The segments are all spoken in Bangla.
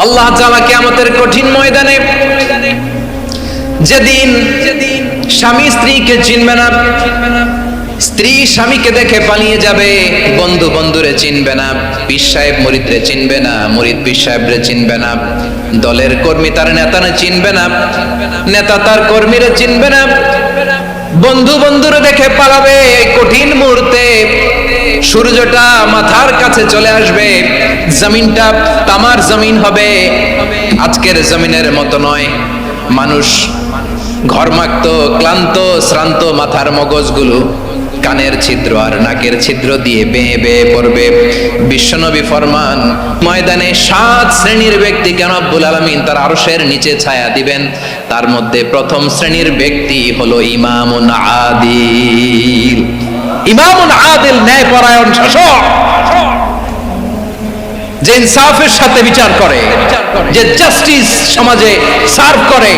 আল্লাহ তাআলা কিয়ামতের কঠিন ময়দানে যেদিন স্বামী স্ত্রীকে চিনবে না, স্ত্রী স্বামীকে দেখে পালিয়ে যাবে, বন্ধু বন্ধুরে চিনবে না, পীর সাহেব মুরিদরে চিনবে না, মুরিদ পীর সাহেবরে চিনবে না, দলের কর্মী তার নেতারে চিনবে না, নেতা তার কর্মীরে চিনবে না, বন্ধু বন্ধুরে দেখে পালাবে। এই কঠিন মুহূর্তে সূর্যটা মাথার কাছে চলে আসবে, জমিনটা তামার জমিন হবে, আজকের জমিনের মতো নয়। মানুষ ঘর্মাক্ত, ক্লান্ত, শ্রান্ত মাথার মগজগুলো কানের ছিদ্র আর নাকের ছিদ্র দিয়ে বেয়ে বেয়ে পড়বে। বিশ্বনবী ফরমান, ময়দানে 7 শ্রেণীর ব্যক্তিকে রব্বুল আলামিন তার আরশের নিচে ছায়া দিবেন। তার মধ্যে প্রথম শ্রেণীর ব্যক্তি হলো ইমামুন আদিল। ইমামুন আদিল, ন্যায়পরায়ণ শাসক, যে ইনসাফের সাথে বিচার করে, যে জাস্টিস সমাজে সার্ভ করে,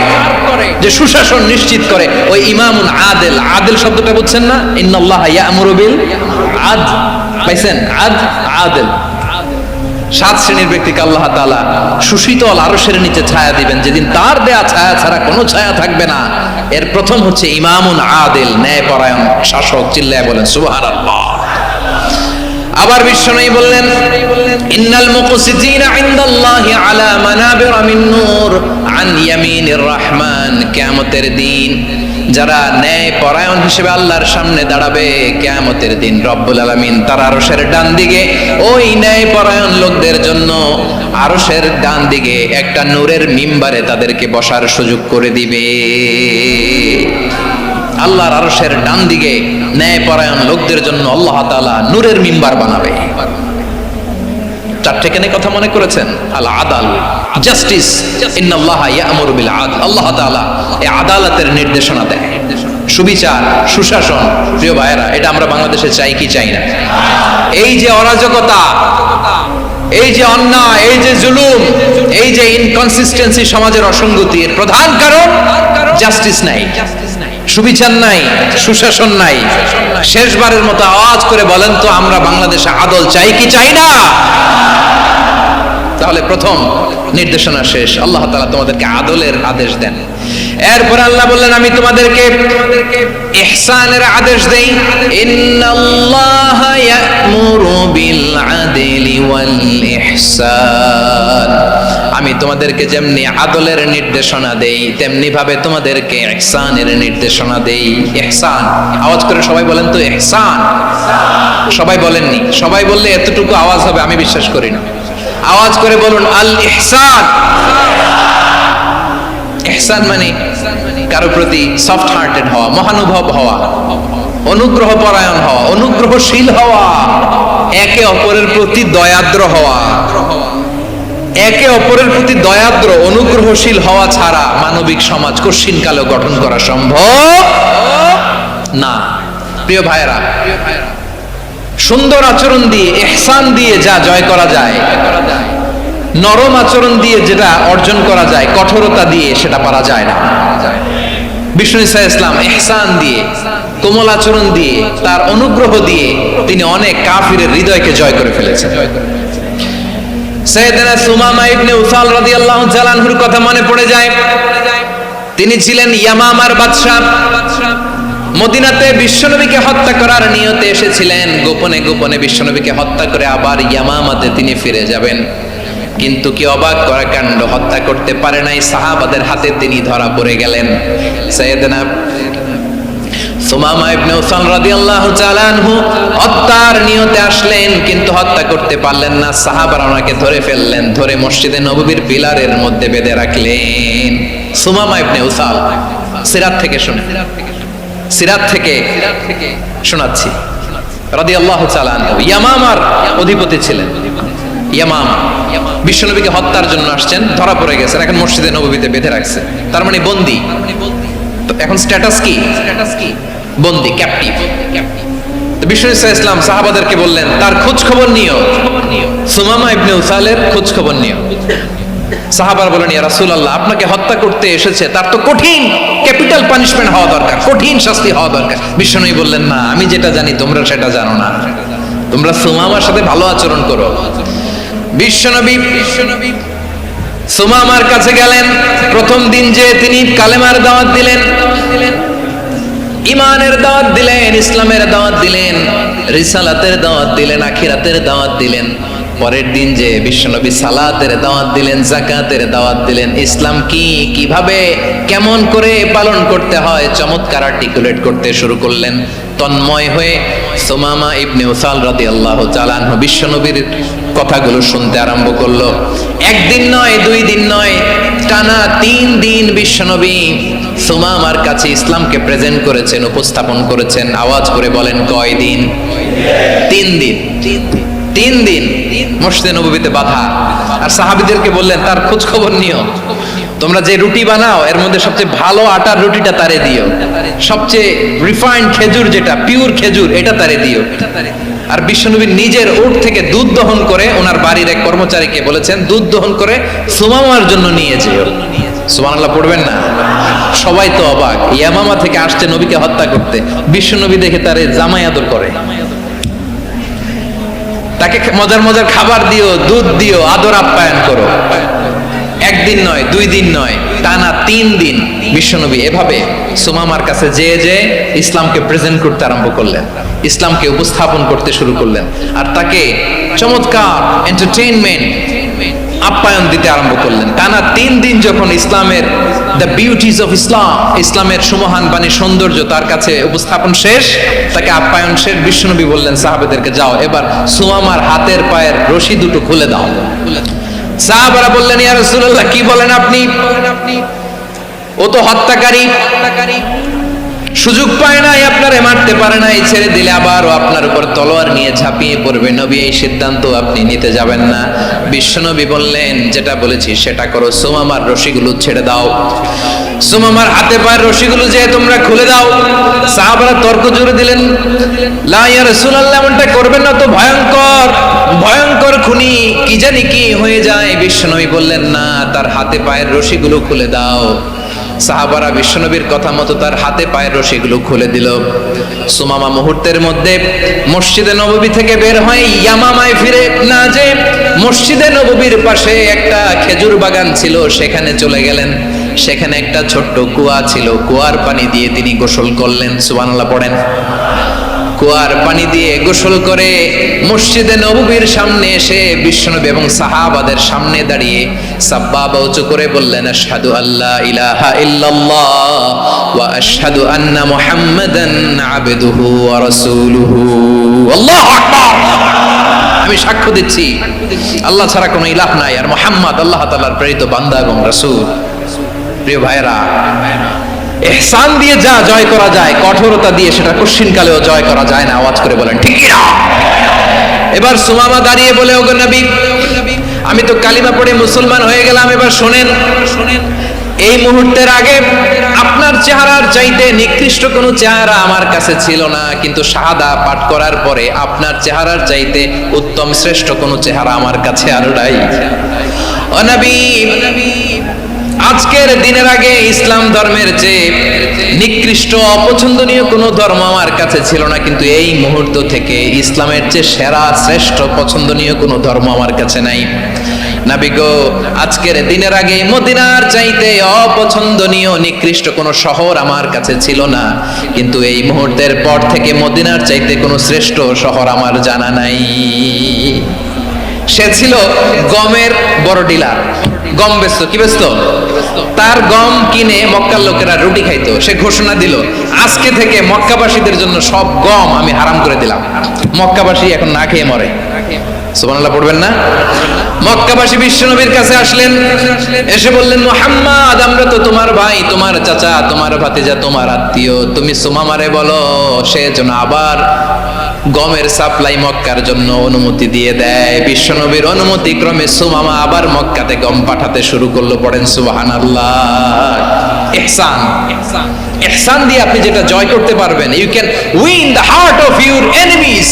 যে সুশাসন নিশ্চিত করে, ওই ইমামুন আদিল। আদিল শব্দটা বুঝছেন না? ইন্নাল্লাহা ইয়া'মুরু বিল আদল, পাইছেন? আদিল। 7 শ্রেণীর ব্যক্তিকে আল্লাহ তাআলা সুশীতল আরশের নিচে ছায়া দিবেন, যেদিন তার দেয়া ছায়া ছাড়া কোনো ছায়া থাকবে না। এর প্রথম হচ্ছে ইমামুন আদিল, ন্যায়পরায়ণ শাসক। চিল্লায় বলেন সুবহানাল্লাহ। আবার বিশ্বনবী বললেন, ইন্নাল মুকসিতিনা ইনদাল্লাহি আলা মানাবিরা মিন নূর আন ইয়ামিনির রহমান। কিয়ামতের দিন যারা ন্যায় পরায়ণ হিসেবে আল্লাহর সামনে দাঁড়াবে, কিয়ামতের দিন রব্বুল আলামিন তার আরশের ডান দিকে ওই ন্যায় পরায়ণ লোকদের জন্য আরশের ডান দিকে একটা নূরের মিম্বারে তাদেরকে বসার সুযোগ করে দিবে। আল্লাহর আরশের ডান দিকে ন্যায়পরায়ণ লোকদের জন্য আল্লাহ তাআলা নূরের মিম্বার বানাবে। 4টে কেন কথা মনে করেছেন? আল আদাল, জাস্টিস। ইন্নাল্লাহা ইয়া'মুরু বিল আদল। আল্লাহ তাআলা এই আদালতের নির্দেশনা দেয়, সুবিচার, সুশাসন। প্রিয় ভাইয়েরা, এটা আমরা বাংলাদেশে চাই কি চাই না? এই যে অরাজকতা, এই যে অন্যায়, এই যে জুলুম, এই যে ইনকনসিস্টেন্সি, সমাজের অসঙ্গতি, এর প্রধান কারণ জাস্টিস নাই, সুবিচার নাই, সুশাসন নাই। শেষবারের মতো আওয়াজ করে বলেন তো, আমরা বাংলাদেশে আদল চাই কি চাই না? তাহলে প্রথম নির্দেশনা শেষ। আল্লাহ তাআলা তোমাদেরকে আদলের আদেশ দেন। এরপর আল্লাহ বললেন, আমি তোমাদেরকে ইহসানের আদেশ দেই। ইন্নাল্লাহা ইয়া'মুরু বিল আদলি ওয়াল ইহসান। আমি তোমাদেরকে যেমনি আদলের নির্দেশনা দেই, তেমনি ভাবে তোমাদেরকে ইহসানের নির্দেশনা দেই। ইহসান, আওয়াজ করে সবাই বলেন তো ইহসান। সবাই বলেননি, সবাই বললে এতটুকু আওয়াজ হবে আমি বিশ্বাস করি না। আওয়াজ করে বলুন আল ইহসান। ইহসান মানে কারো প্রতি সফট হার্টেড হওয়া, মহানুভব হওয়া, অনুগ্রহ পরায়ণ হওয়া, অনুগ্রহশীল হওয়া, একে অপরের প্রতি দয়াদ্র হওয়া। একে অপরের প্রতি দয়াদ্র, অনুগ্রহশীল হওয়া ছাড়া মানবিক সমাজ কশিনকালেও গঠন করা সম্ভব না। প্রিয় ভাইয়েরা, সুন্দর আচরণ দিয়ে, ইহসান দিয়ে যা জয় করা যায়, নরম আচরণ দিয়ে যেটা অর্জন করা যায়, কঠোরতা দিয়ে সেটা পারা যায় না। বিষ্ণু ঈসা ইসলাম ইহসান দিয়ে, কোমল আচরণ দিয়ে, তার অনুগ্রহ দিয়ে তিনি অনেক কাফিরের হৃদয়কে জয় করে ফেলেছেন। সাইয়েদনা সুমামা ইবনে উসাল রাদিয়াল্লাহু তাআলা আনহুর কথা মনে পড়ে যায়। তিনি ছিলেন ইয়ামামার বাদশা। মদিনাতে বিশ্বনবীকে হত্যা করার নিয়তে এসেছিলেন। গোপনে গোপনে বিশ্বনবীকে হত্যা করে আবার ইয়ামামাতে তিনি ফিরে যাবেন। কিন্তু কি অবাক করা কাণ্ড, হত্যা করতে পারে নাই, সাহাবাদের হাতে তিনি ধরা পড়ে গেলেন। সাইয়েদনা সুমামা ইবনে উসাল রাদিয়াল্লাহু তাআলা আনহু হত্যার নিয়তে আসলেন, কিন্তু হত্যা করতে পারলেন না। সাহাবারা ওনাকে ধরে ফেললেন, ধরে মসজিদে নববীর পিলারের মধ্যে বেঁধে রাখলেন। সুমামা ইবনে উসাল, সিরাত থেকে শুনে, সিরাত থেকে শোনাচ্ছি, রাদিয়াল্লাহু তাআলা আনহু ইয়ামামার অধিপতি ছিলেন। ইয়ামামা বিশ্বনবীকে হত্যার জন্য আসছেন, ধরা পড়ে গেছেন, এখন মসজিদে নববীতে বেঁধে রাখছে, তার মানে বন্দী। তো এখন স্ট্যাটাস কি? বন্দী, ক্যাপটিভ। তো বিষ্ণু ঈসা ইসলাম সাহাবাদেরকে বললেন, তার খোঁজ খবর নিও, সুমামা ইবনে উসালের খোঁজ খবর নিও। সাহাবারা বলেন, ইয়া রাসূলুল্লাহ, আপনাকে হত্যা করতে এসেছে, তার তো কঠিন ক্যাপিটাল পানিশমেন্ট হওয়া দরকার, কঠিন শাস্তি হওয়া দরকার। বিশ্বনবী বললেন, না, আমি যেটা জানি তোমরা সেটা জানো না, তোমরা সুমামার সাথে ভালো আচরণ করো। বিশ্বনবী সুমামার কাছে গেলেন। প্রথম দিন যে তিনি কালেমার দাওয়াত দিলেন, ইমানের দাওয়াত দিলেন, ইসলামের দাওয়াত দিলেন, রিসালাতের দাওয়াত দিলেন, আখিরাতের দাওয়াত দিলেন। পরের দিন যে বিশ্বনবী সালাতের দাওয়াত দিলেন, যাকাতের দাওয়াত দিলেন, ইসলাম কি, কিভাবে, কেমন করে পালন করতে হয় চমৎকার আর্টিকুলেট করতে শুরু করলেন। তন্ময় হয়ে সুমামা ইবনে উসাল রাদিয়াল্লাহু তাআলা আনহু বিশ্বনবীর কথাগুলো শুনতে আরম্ভ করলো। একদিন নয়, 2 দিন নয়, টানা 3 দিন বিশ্বনবী সুমামার কাছে ইসলামকে প্রেজেন্ট করেছেন, উপস্থাপন করেছেন। আওয়াজ করে বলেন, কয় দিন? 3 দিন। 3 দিন মসজিদে নববীতে বাধা। আর সাহাবীদেরকে বললেন, তার খোঁজ খবর নিও, তোমরা যে রুটি বানাও এর মধ্যে সবচেয়ে ভালো আটার রুটিটা তারে দিও, সবচেয়ে রিফাইন্ড খেজুর, যেটা পিওর খেজুর, এটা তারে দিও। আর বিশ্বনবী নিজের উট থেকে দুধ দহন করে ওনার বাড়ির এক কর্মচারীকে বলেছেন, দুধ দহন করে সুমামার জন্য নিয়ে যেও। সুবহানাল্লাহ পড়বেন না? সবাই তো অবাক, ইয়ামামা থেকে আসছে নবীকে হত্যা করতে, বিশ্বনবী দেখে তারে জামাই আদর করে, তাকে মজার মজার খাবার দিও, দুধ দিও, আদর আপ্যায়ন করো। একদিন নয়, 2 দিন নয়, টানা 3 দিন বিশ্বনবী এভাবে সুমামার কাছে যে ইসলামকে প্রেজেন্ট করতে আরম্ভ করলেন, ইসলামকে উপস্থাপন করতে শুরু করলেন। আর তাকে চমৎকার এন্টারটেইনমেন্ট, আপ্যায়ন দিতে আরম্ভ করলেন। টানা 3 দিন যখন ইসলামের দ্য বিউটিজ অফ ইসলাম, ইসলামের সুমহান বাণী, সৌন্দর্য তার কাছে উপস্থাপন শেষ, তাকে আপ্যায়ন শেষ, বিশ্বনবী বললেন সাহাবাদেরকে, যাও এবার সুমামার হাতের পায়ের রশি দুটো খুলে দাও। সাহাবারা বললেন, ইয়া রাসূলুল্লাহ, কি বলেন আপনি? ও তো হত্যাকারী, সুযোগ পায় নাই, আপনারে মারতে পারে নাই, ছেড়ে দিলে আবার ও আপনার উপর তলোয়ার নিয়ে ঝাঁপিয়ে পড়বে। নবী, এই সিদ্ধান্ত আপনি নিতে যাবেন না। বিশ্বনবী বললেন, যেটা বলেছি সেটা করো, সুমামার রশিগুলো ছেড়ে দাও, সুমামার হাতে পায়ের রশিগুলো যে তোমরা খুলে দাও। সাহাবারা তর্ক জুড়ে দিলেন, লা ইয়া রাসূলুল্লাহ, এমনটা করবেন না, তো ভয়ঙ্কর, ভয়ঙ্কর খুনি, কি জানি কি হয়ে যায়। বিশ্বনবী বললেন, না, তার হাতে পায়ের রশিগুলো খুলে দাও। সাহাবারা বিশ্বনবীর কথা মতো তার হাতে পায়ের রশিগুলো খুলে দিল। সুমামা মুহূর্তের মধ্যে মসজিদে নববী থেকে বের হয়ে ইয়ামামায় ফিরে না যে মসজিদে নববীর পাশে একটা খেজুর বাগান ছিল, সেখানে চলে গেলেন। সেখানে একটা ছোট্ট কুয়া ছিল, কুয়ার পানি দিয়ে তিনি গোসল করলেন। সুবহানাল্লাহ পড়েন। কুয়ার পানি দিয়ে গোসল করে মসজিদে নববীর সামনে এসে বিশ্বনবী এবং সাহাবাদের সামনে দাঁড়িয়ে সাব্বাবা উঁচু করে বললেন, আশহাদু আল্লা ইলাহা ইল্লাল্লাহ ওয়া আশহাদু আন্না মুহাম্মাদান আবদুহু ওয়া রাসূলুহু। আল্লাহু আকবার। আমি সাক্ষ্য দিচ্ছি আল্লাহ ছাড়া কোনো ইলাহ নাই, আর মুহাম্মদ আল্লাহ তাআলার প্রেরিত বান্দা এবং রাসূল। প্রিয় ভাইরা, ইহসান দিয়ে যা জয় করা যায়, কঠোরতা দিয়ে সেটা কঠিনকালেও জয় করা যায় না। আওয়াজ করে বলেন, ঠিক না? এবার সুমামা দাঁড়িয়ে বলে, ওগো নবী, আমি তো কালিমা পড়ে মুসলমান হয়ে গেলাম, এবার শোনেন, এই মুহূর্তের আগে আপনার চেহারার চাইতে নিকৃষ্ট কোনো চেহারা আমার কাছে ছিল না, কিন্তু শাহাদা পাঠ করার পরে আপনার চেহারার চাইতে উত্তম শ্রেষ্ঠ কোনো চেহারা আমার কাছে আর নাই। ও নবী, আজকের দিনের আগে ইসলাম ধর্মের চেয়ে নিকৃষ্ট, অপছন্দনীয় কোনো ধর্ম আমার কাছে ছিল না, কিন্তু এই মুহূর্ত থেকে ইসলামের চেয়ে সেরা, শ্রেষ্ঠ, পছন্দনীয় কোনো ধর্ম আমার কাছে নাই। নবী গো, আজকের দিনের আগে মদিনার চাইতে অপছন্দনীয়, নিকৃষ্ট কোনো শহর আমার কাছে ছিল না, কিন্তু এই মুহূর্তের পর থেকে মদিনার চাইতে কোনো শ্রেষ্ঠ শহর আমার জানা নাই। সে ছিল গমের বড় ডিলার, গম বেচতো। কি বেচতো? তার গম কিনে মক্কার লোকেরা রুটি খাইতো। সে ঘোষণা দিল, আজকে থেকে মক্কাবাসীদের জন্য সব গম আমি হারাম করে দিলাম, মক্কাবাসী এখন না খেয়ে মরে। সুবহানাল্লাহ পড়বেন না? মক্কাবাসী বিশ্বনবীর কাছে আসলেন, এসে বললেন, মুহাম্মদ, আমরা তো তোমার ভাই, তোমার চাচা, তোমার ভাতিজা, তোমার আত্মীয়, তুমি সুমামারে বলো সে যেন আবার গমের সাপ্লাই মক্কার জন্য অনুমতি দিয়ে দেয়। বিশ্বনবীর অনুমতি ক্রমে সুমামা আবার মক্কাতে গম পাঠাতে শুরু করলো। পড়েন সুবহানাল্লাহ। ইহসান, ইহসান দিয়ে আপনি যেটা জয় করতে পারবেন, you can win the heart of your enemies.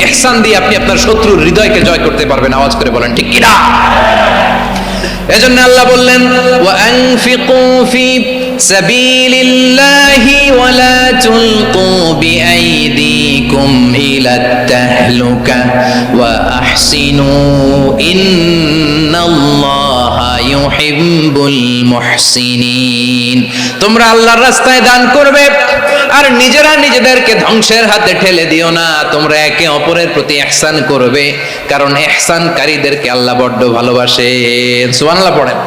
ইহসান দিয়ে আপনি আপনার শত্রুর হৃদয়কে জয় করতে পারবেন। আওয়াজ করে বলেন, ঠিক কিনা? এজন্য আল্লাহ বললেন ওয়া আনফিকু ফি সাবিলিল্লাহি ওয়া লা তুলকু বিআইদিকুম ইলাত তাহলুকা ওয়া আহসিনু ইন্নাল্লাহা ইউহিব্বুল মুহসিনিন। তোমরা আল্লাহর রাস্তায় দান করবে আর নিজেরা নিজেদেরকে ধ্বংসের হাতে ঠেলে দিও না। তোমরা একে অপরের প্রতি ইহসান করবে, কারণ ইহসানকারীদেরকে আল্লাহ বড্ড ভালোবাসেন। সুবহানাল্লাহ পড়েন।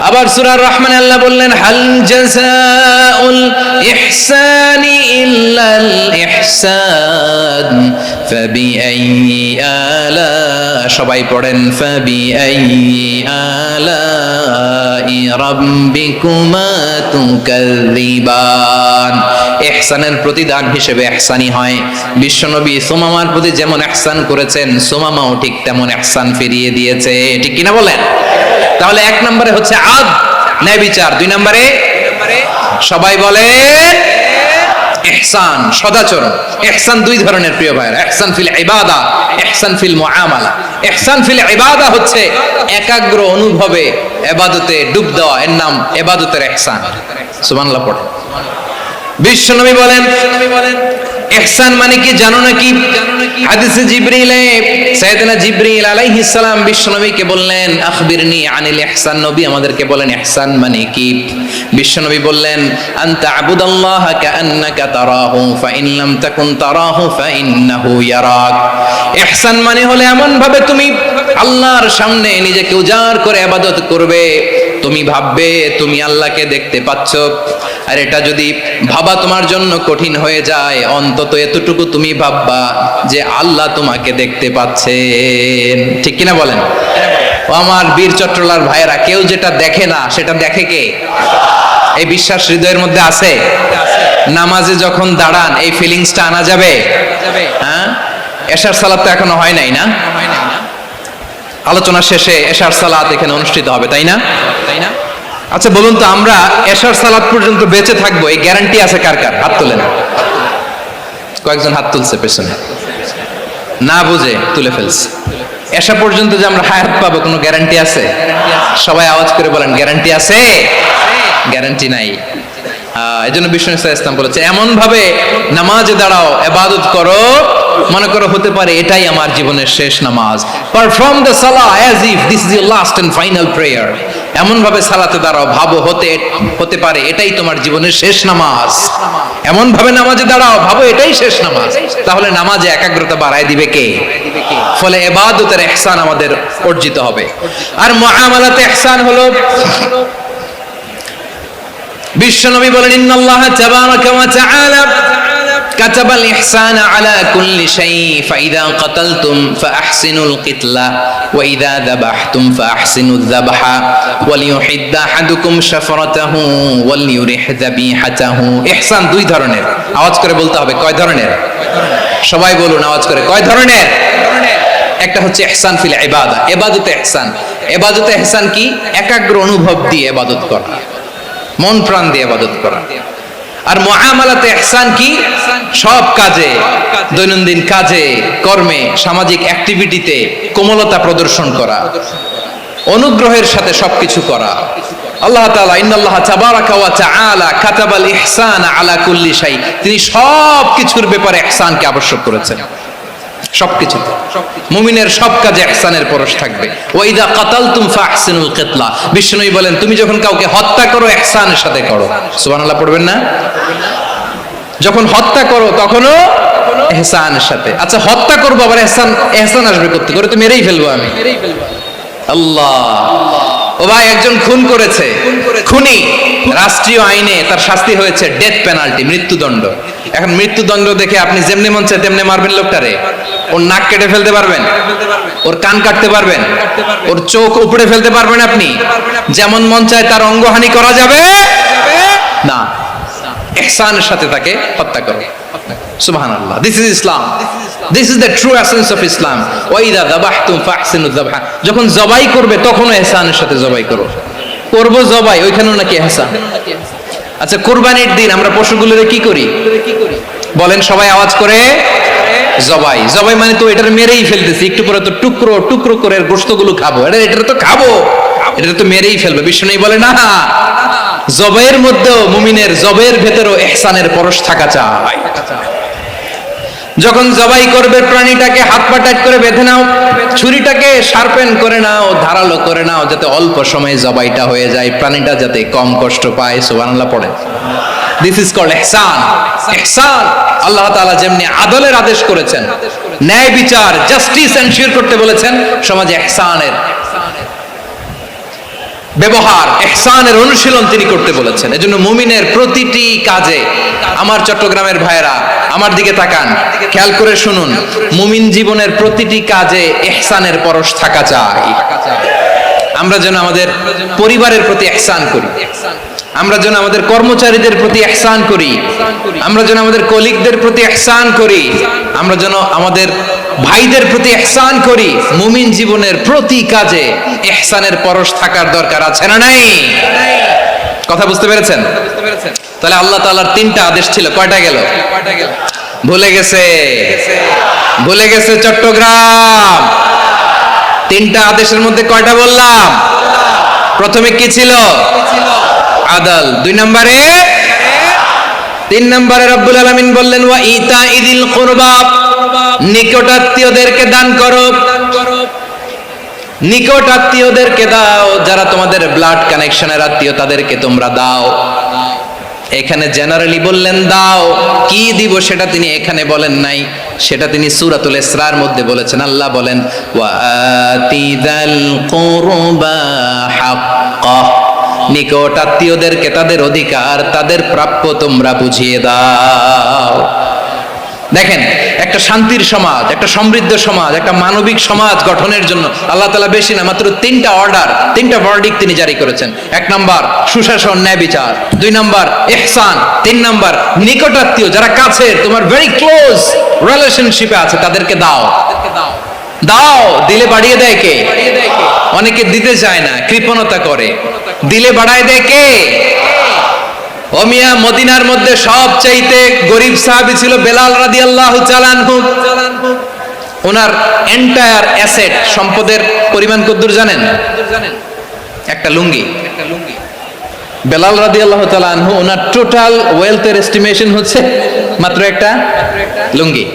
আবার সূরা রহমানে আল্লাহ বললেন হাল জাযাউল ইহসানি ইল্লাল ইহসান ফাবিআইয়ি আলা, সবাই পড়েন ফাবিআইয়ি আলাই রাব্বিকুমা তুকাযযিবান। ইহসানের প্রতিদান হিসেবে ইহসানি হয়। বিশ্বনবী সুমামার প্রতি যেমন ইহসান করেছেন, সুমামাও ঠিক তেমন ইহসান ফিরিয়ে দিয়েছে। ঠিক কিনা বলেন? তাহলে এক নম্বরে হচ্ছে আদ, ন্যায় বিচার। দুই নম্বরে সবাই বলে ইহসান, সদাচরণ। ইহসান দুই ধরনের প্রিয় ভাইরা, ইহসান ফিল ইবাদা, ইহসান ফিল মুআমালা। ইহসান ফিল ইবাদা হচ্ছে একাগ্র অনুভবে ইবাদতে ডুব দেওয়া, এর নাম ইবাদতের ইহসান। সুবহানাল্লাহ পড়ে। বিশ্বনবী বলেন ইহসান মানে কি জানো নাকি? হাদিসে জিবরিলে সাইয়েদনা জিবরিল আলাইহিস সালাম বিশ্বনবীকে বললেন আখবিরনি আনিল ইহসান। নবী আমাদেরকে বলেন ইহসান মানে কি? বিশ্বনবী বললেন আনতা আবুদাল্লাহা কাআন্নাকা তারাহু ফাইন লাম তাকুন তারাহু ফাইন্নাহু ইয়ারাক। ইহসান মানে হলো এমন ভাবে তুমি আল্লাহর সামনে নিজেকে উজাড় করে ইবাদত করবে, তুমি ভাববে তুমি আল্লাহকে দেখতে পাচ্ছ। আর এটা যদি ভাবা তোমার জন্য কঠিন হয়ে যায়, অন্তত এতটুকু তুমি ভাববা যে আল্লাহ তোমাকে দেখতে পাচ্ছেন। ঠিক কিনা বলেন? ও আমার বীর চট্টলার ভাইয়েরা, কেউ যেটা দেখে না সেটা দেখে কে? এই বিশ্বাস হৃদয়ের মধ্যে আছে? নামাজে যখন দাঁড়ান এই ফিলিংসটা আনা যাবে? হ্যাঁ, এশার সালাত তো এখনো হয় নাই না? আলোচনা শেষে এশার সালাত এখানে অনুষ্ঠিত হবে, তাই না? আচ্ছা বলুন তো, আমরা এশার সালাত পর্যন্ত বেঁচে থাকবো এই গ্যারান্টি আছে কার কার? হাত তোলেন। কয়েকজন হাত তুলছে পেছনে, না বুঝে তুলে ফেলছে। এশা পর্যন্ত যে আমরা হায়াত পাবো কোনো গ্যারান্টি আছে? সবাই আওয়াজ করে বলেন গ্যারান্টি আছে? গ্যারান্টি নাই। এজন্য বিষ্ণু ইসলাম বলেছে এমন ভাবে নামাজে দাঁড়াও, ইবাদত করো, মনে করো হতে পারে এটাই আমার জীবনের শেষ নামাজ। পারফর্ম দ্য সালাহ as if this is your last and final prayer. এমন ভাবে সালাতে দাঁড়াও, ভাবো হতে পারে এটাই তোমার জীবনের শেষ নামাজ। এমন ভাবে নামাজে দাঁড়াও, ভাবো এটাই শেষ নামাজ। তাহলে নামাজে একাগ্রতা বাড়ায় দিবে কে? ফলে ইবাদতের ইহসান আমাদের অর্জিত হবে। আর মুআমালাতে ইহসান হলো, বিশ্বনবী বলেন ইন্নাল্লাহা তাবারাকা ওয়া তাআলা কাতাবাল ইহসানা আলা কুল্লি শাই ফাইদা কাতালতুম ফাআহসিনুল কিতলা ওয়া ইযা যাবাহতুম ফাআহসিনুয যাবহা ওয়ালিয়ুহিদ্দা আহাদুকুম শাফরাতাহু ওয়ালিয়ুরিহ যাবিহাতাহু। ইহসান দুই ধরনের। আওয়াজ করে বলতে হবে কয় ধরনের? সবাই বলুন আওয়াজ করে, কয় ধরনের? একটা হচ্ছে ইহসান ফিল ইবাদা, ইবাদতে ইহসান। ইবাদতে ইহসান কি? একাগ্র অনুভব দিয়ে ইবাদত করা, মন প্রাণ দিয়ে ইবাদত করা। আর মুআমালাতে ইহসান কি? সব কাজে, দৈনন্দিন কাজে, কর্মে, সামাজিক অ্যাক্টিভিটিতে কোমলতা প্রদর্শন করা, অনুগ্রহের সাথে সবকিছু করা। আল্লাহ তাআলা ইন্নাল্লাহা তাবারাকা ওয়া তাআলা কাতাবাল ইহসানা আলা কুল্লি শাই, তিনি সব কিছুর ব্যাপারে ইহসানকে আবশ্যক করেছেন। সবকিছুতে মুমিনের সব কাজে ইহসানের পরশ থাকবে। ওয়া ইযা কাতালতুম ফাহসিনুল কিতলা, বিষ্ণুই বলেন তুমি যখন কাউকে হত্যা করো ইহসানের সাথে করো। সুবহানাল্লাহ পড়বেন না? যখন হত্যা করো তখনও ইহসানের সাথে। আচ্ছা হত্যা করবো আবার ইহসান আসবে করতে করে, তো মেরেই ফেলবো আমি। আল্লাহ, ও ভাই একজন খুন করেছে, খুনি, রাষ্ট্রীয় আইনে তার শাস্তি হয়েছে ডেথ পেনাল্টি, মৃত্যুদণ্ড। এখন মৃত্যুদণ্ড দেখে আপনি যেমনি মন চায় তেমনি মারবেন লোকটারে? ওর নাক কেটে ফেলতে পারবেন? ওর কান কাটতে পারবেন? ওর চোখ উপড়ে ফেলতে পারবেন আপনি? যেমন মন চায় তার অঙ্গহানি করা যাবে না। ইহসানের সাথে তাকে হত্যা করো। সুবহানাল্লাহ, this is Islam, this is the true essence of Islam. ওয়া ইযা যাবাহতুম ফাহসিনুয যাবহা, যখন জবাই করবে তখনও ইহসানের সাথে জবাই করো। করবো জবাই, ওইখানেও নাকি ইহসান। আচ্ছা কুরবানির দিন আমরা পশুগুলোরে কি করি বলেন সবাই আওয়াজ করে? জবাই। জবাই মানে তো এটার মেরেই ফেলতেছি, একটু পরে তো টুকরো টুকরো করে গোশতগুলো খাবো, এটা তো খাবো। এটা তো মেরেই ফেলবে। বিষ্ণু বলে না, জবাইয়ের মধ্যেও মুমিনের জবের ভেতরেও ইহসানের পরশ থাকা চাই। যখন জবাই করবে প্রাণীটাকে হাত পা টাইট করে বেঁধে নাও, ছুরিটাকে শার্পেন করে নাও, ধারালো করে নাও, যাতে অল্প সময়ে জবাইটা হয়ে যায়, প্রাণীটা যাতে কম কষ্ট পায়। সুবহানাল্লাহ পড়ে। দিস ইজ কল্ড ইহসান। ইহসান আল্লাহ তাআলা যেমনি আদলের আদেশ করেছেন, ন্যায় বিচার জাস্টিস এনশিওর করতে বলেছেন, সমাজে ইহসানের ব্যবহার, ইহসানের অনুশীলন তিনি করতে বলেছেন। এজন্য মুমিনের প্রতিটি কাজে, আমার চট্টগ্রামের ভাইয়েরা আমার দিকে তাকান, খেয়াল করে শুনুন, মুমিন জীবনের প্রতিটি কাজে ইহসানের পরশ থাকা চাই। আমরা যেন আমাদের পরিবারের প্রতি ইহসান করি, আমরা যেন আমাদের কর্মচারীদের প্রতি ইহসান করি, আমরা যেন আমাদের কলিগদের প্রতি ইহসান করি, আমরা যেন আমাদের ভাইদের প্রতি ইহসান করি। মুমিন জীবনের প্রতি কাজে ইহসানের পরশ থাকার দরকার আছে না নাই? কথা বুঝতে পেরেছেন? তাহলে আল্লাহ তাআলার তিনটা আদেশ ছিল, কয়টা গেল? ভুলে গেছে, ভুলে গেছে চট্টগ্রাম। তিনটা আদেশের মধ্যে কয়টা বললাম? প্রথমে কি ছিল? আদল। 2 নম্বরে, 3 নম্বরে রব্বুল আলামিন বললেন ওয়া ইতাইদিল কুরবা, নিকটাত্মীয়দেরকে দান করো, নিকটাত্মীয়দেরকে দাও, যারা তোমাদের ব্লাড কানেকশনের আত্মীয় তাদেরকে তোমরা দাও। এখানে জেনারেলি বললেন দাও, কি দিব সেটা তিনি এখানে বলেন নাই, সেটা তিনি সূরাতুল ইসরার মধ্যে বলেছেন। আল্লাহ বলেন ওয়া আতিদাল কুরবা হাক্কা, নিকট আত্মীয়দেরকে তাদের অধিকার, তাদের প্রাপ্য তোমরা বুঝিয়ে দাও। দেখেন, একটা শান্তির সমাজ, একটা সমৃদ্ধ সমাজ, একটা মানবিক সমাজ গঠনের জন্য আল্লাহ তাআলা বেশি না, মাত্র 3টা অর্ডার, 3টা ভার্ডিক্ট তিনি জারি করেছেন। 1 নাম্বার সুশাসন, ন্যায় বিচার। 2 নাম্বার ইহসান। 3 নাম্বার নিকটাত্মীয়, যারা কাছের, তোমার ভেরি ক্লোজ রিলেশনশিপে আছে, তাদেরকে দাও। দাও, দিলে বাড়িয়ে দেয় কে? অনেকে দিতে চায় না, কৃপণতা করে। দিলে বাড়ায় দেয় কে? ও মিয়া, মদিনার মধ্যে সবচাইতে গরিব সাহাবী ছিল বেলাল রাদিয়াল্লাহু তাআলা আনহু। ওনার এন্টায়ার অ্যাসেট, সম্পদের পরিমাণ কতদূর জানেন? একটা লুঙ্গি। বেলাল রাদিয়াল্লাহু তাআলা আনহু, ওনার টোটাল ওয়েলথের এস্টিমেশন হচ্ছে মাত্র একটা লুঙ্গি।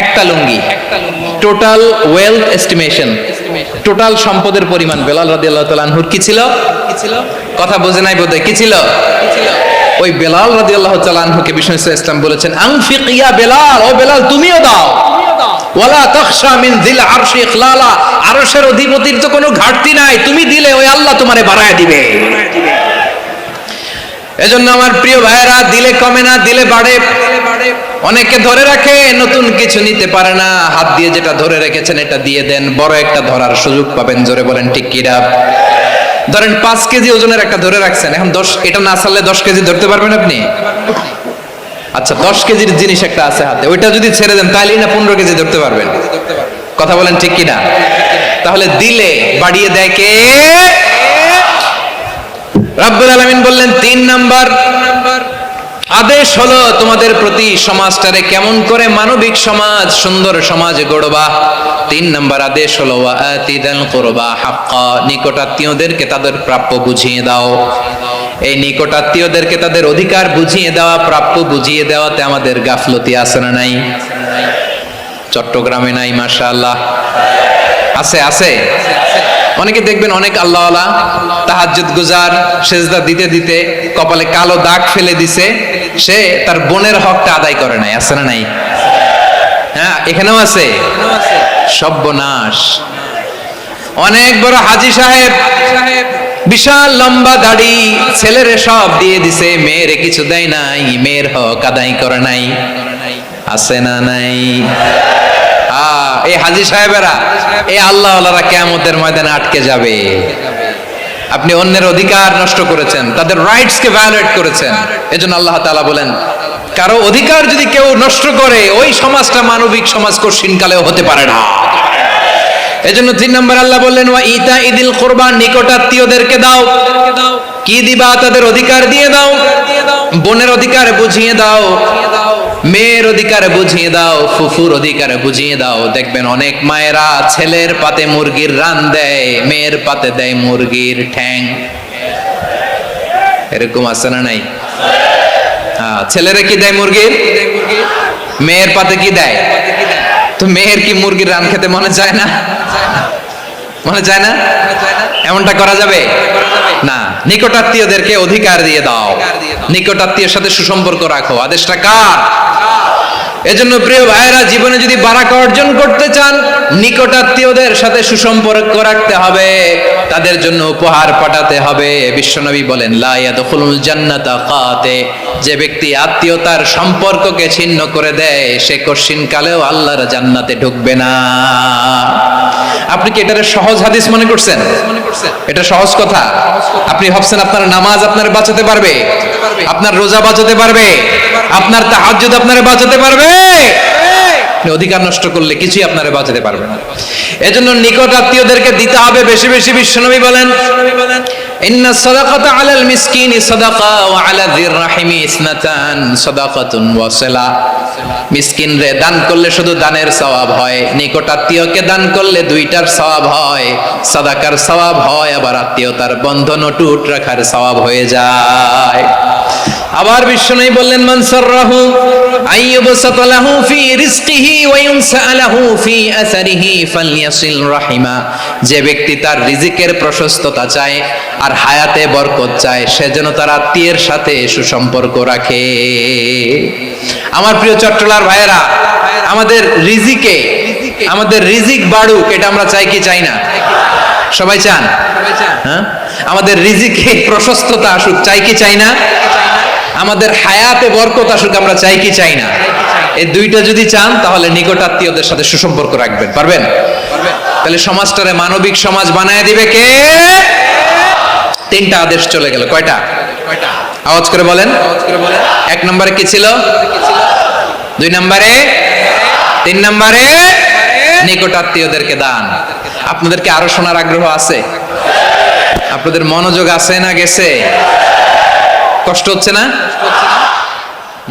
একটা লুঙ্গি, টোটাল ওয়েলথ এস্টিমেশন, টোটাল সম্পদের পরিমাণ বেলাল রাদিয়াল্লাহু তাআলা আনহুর কি ছিল? কথা বোঝে নাই বোধহয়। কি ছিল? ওই বেলাল রাদিয়াল্লাহু তাআলা আনহুকে বিষ্ণু ইসলাম বলেছেন আনফিক ইয়া বেলাল, ও বেলাল তুমিও দাও। ওয়ালা তাখশা মিন যিল আরশি ইখলালা, আরশের অধিপতির তো কোনো ঘাটতি নাই, তুমি দিলে ওই আল্লাহ তোমারে বাড়ায় দিবে। এজন্য আমার প্রিয় ভাইয়েরা, দিলে কমে না, দিলে বাড়ে। অনেকে ধরে রাখে, নতুন কিছু নিতে পারে না, হাত দিয়ে যেটা ধরে রেখেছেন এটা দিয়ে দেন, বড় একটা ধরার সুযোগ পাবেন। জোরে বলেন ঠিক কিনা? ধরেন 5 কেজি ওজনের একটা ধরে রাখছেন, এখন 10, এটা না ছাড়লে 10 কেজি ধরতে পারবেন আপনি? আচ্ছা, 10 কেজির জিনিস একটা আছে হাতে, ওইটা যদি ছেড়ে দেন তাহলেই না 15 কেজি ধরতে পারবেন। কথা বলেন ঠিক কিনা? তাহলে দিলে বাড়িয়ে দেয় কে? রব্বুল আলামিন বললেন 3 নাম্বার আদেশ হলো তোমাদের প্রতি সমাজটারে কেমন করে মানবিক সমাজ, সুন্দর সমাজ গড়বা। 3 নাম্বার আদেশ হলো ওয়া আতিদাল কুরবা হাক্কা, নিকটাত্মীয়দেরকে তাদের প্রাপ্য বুঝিয়ে দাও। এই নিকটাত্মীয়দেরকে তাদের অধিকার বুঝিয়ে দেওয়া, প্রাপ্য বুঝিয়ে দেওয়াতে আমাদের গাফলতি আছে না নাই? চট্টগ্রামে নাই? মাশাআল্লাহ আছে, আছে। অনেকে দেখবেন অনেক আল্লাহওয়ালা তাহাজ্জুদ গুজার, সেজদা দিতে দিতে কপালে কালো দাগ ফেলে দিছে, সে তার বোনের হকটা আদায় করে নাই। আছে না নাই? হ্যাঁ, এখানেও আছে। সর্বনাশ। অনেক বড় হাজী সাহেব, বিশাল লম্বা দাড়ি, ছেলেরে সব দিয়ে দিছে, মেয়েরে কিছু দেয় নাই, মেয়ের হক আদায় করে নাই। আছে না নাই? এই হাজী সাহেবেরা, এই আল্লাহওয়ালারা কিয়ামতের ময়দানে আটকে যাবে। আপনি অন্যের অধিকার নষ্ট করেছেন, তাদের রাইটস কে ভায়োলেট করেছেন। এজন্য আল্লাহ তাআলা বলেন, কারো অধিকার যদি কেউ নষ্ট করে, ওই সমাজটা মানবিক সমাজ কঠিনকালেও হতে পারে না। এজন্য 3 নম্বর আল্লাহ বললেন ওয়া ইতাইদিল কুরবা, নিকটাত্মীয়দেরকে দাও। কি দিবা? তাদের অধিকার দিয়ে দাও, বোনের অধিকার বুঝিয়ে দাও। মেয়ের অধিকার বুঝিয়ে দাও, ফুফুর অধিকার বুঝিয়ে দাও। দেখবেন অনেক মায়েরা ছেলের পাতে মুরগির রান দেয়, মেয়ের পাতে দেয় মুরগির ঠ্যাং। এরকম আছে না নাই? ছেলেরা কি দেয় মুরগির, মেয়ের পাতে কি দেয়? তো মেয়ের কি মুরগির রান খেতে মনে চায় না? মনে চায় না? এমনটা করা যাবে না। নিকটাত্মীয়দেরকে অধিকার দিয়ে দাও, নিকটাত্মীয়ের সাথে সুসম্পর্ক রাখো। আদেশটা কার? এজন্য প্রিয় ভাইরা, জীবনে যদি বারাকা অর্জন করতে চান, নিকটাত্মীয়দের সাথে সুসম্পর্ক রাখতে হবে, তাদের জন্য উপহার পাঠাতে হবে। বিশ্বনবী বলেন, লা ইয়াদখুলুল জান্নাতা কাতে, যে ব্যক্তি আত্মীয়তার সম্পর্ককে ছিন্ন করে দেয়, সে কশিন কালেও আল্লাহর জান্নাতে ঢুকবে না। আপনি কি এটারে সহজ হাদিস মনে করছেন? এটা সহজ কথা। আপনি ভাবছেন আপনার নামাজ আপনার বাঁচাতে পারবে, আপনার রোজা বাঁচাতে পারবে, আপনার তাহাজ্জুদ আপনারে বাঁচাতে পারবে? অধিকার নষ্ট করলে কিছুই আপনারে বাঁচাতে পারবে না। এজন্য নিকট আত্মীয়দেরকে দিতে হবে বেশি বেশি। বিশ্বনবী বলেন, ইন্না সাদাকাতা আলাল মিসকিনি সাদাকা ওয়া আলা যির রাহিমি ইসনাতান সাদাকাতুন ওয়া সিলা। মিসকিন রে দান করলে শুধু দানের সওয়াব হয়, নিকট আত্মীয়কে দান করলে দুইটার সওয়াব হয়, সাদাকার সওয়াব হয়, আবার আত্মীয়তার বন্ধন অটুট রাখার সওয়াব হয়ে যায়। আবার বিশ্বনবী বললেন, মান সাররাহু আইয়ুবসাতা লাহু ফি রিজকিহি ওয়া ইউনসা লাহু ফি আসারিহি ফালইয়াসিল রাহিমা। যে ব্যক্তি তার রিজিকের প্রশস্ততা চায় আর হায়াতে বরকত চায়, সে যেন তার আত্মীয়ের সাথে সুসম্পর্ক রাখে। আমার প্রিয় চট্টলার ভাইয়েরা, আমাদের রিজিক বাড়ুক, এটা আমরা চাই কি চাই না? সবাই চান? হ্যাঁ, আমাদের রিজিকে প্রশস্ততা আসুক, চাই কি চাই না? আমাদের হায়াতে বরকত আসুক, আমরা চাই কি চাই না? এই দুইটা যদি চান, তাহলে নিকট আত্মীয়দের সাথে সুসম্পর্ক রাখবেন। পারবেন? তাহলে সমাজটারে মানবিক সমাজ বানায় দিবে কে? তিনটা আদেশ চলে গেল। কয়টা? আওয়াজ করে বলেন। এক নম্বরে কি ছিল? দুই নম্বরে, তিন নম্বরে নিকট আত্মীয়দেরকে দান। আপনাদেরকে আরো শোনার আগ্রহ আছে? আপনাদের মনোযোগ আছে না গেছে? কষ্ট হচ্ছে না?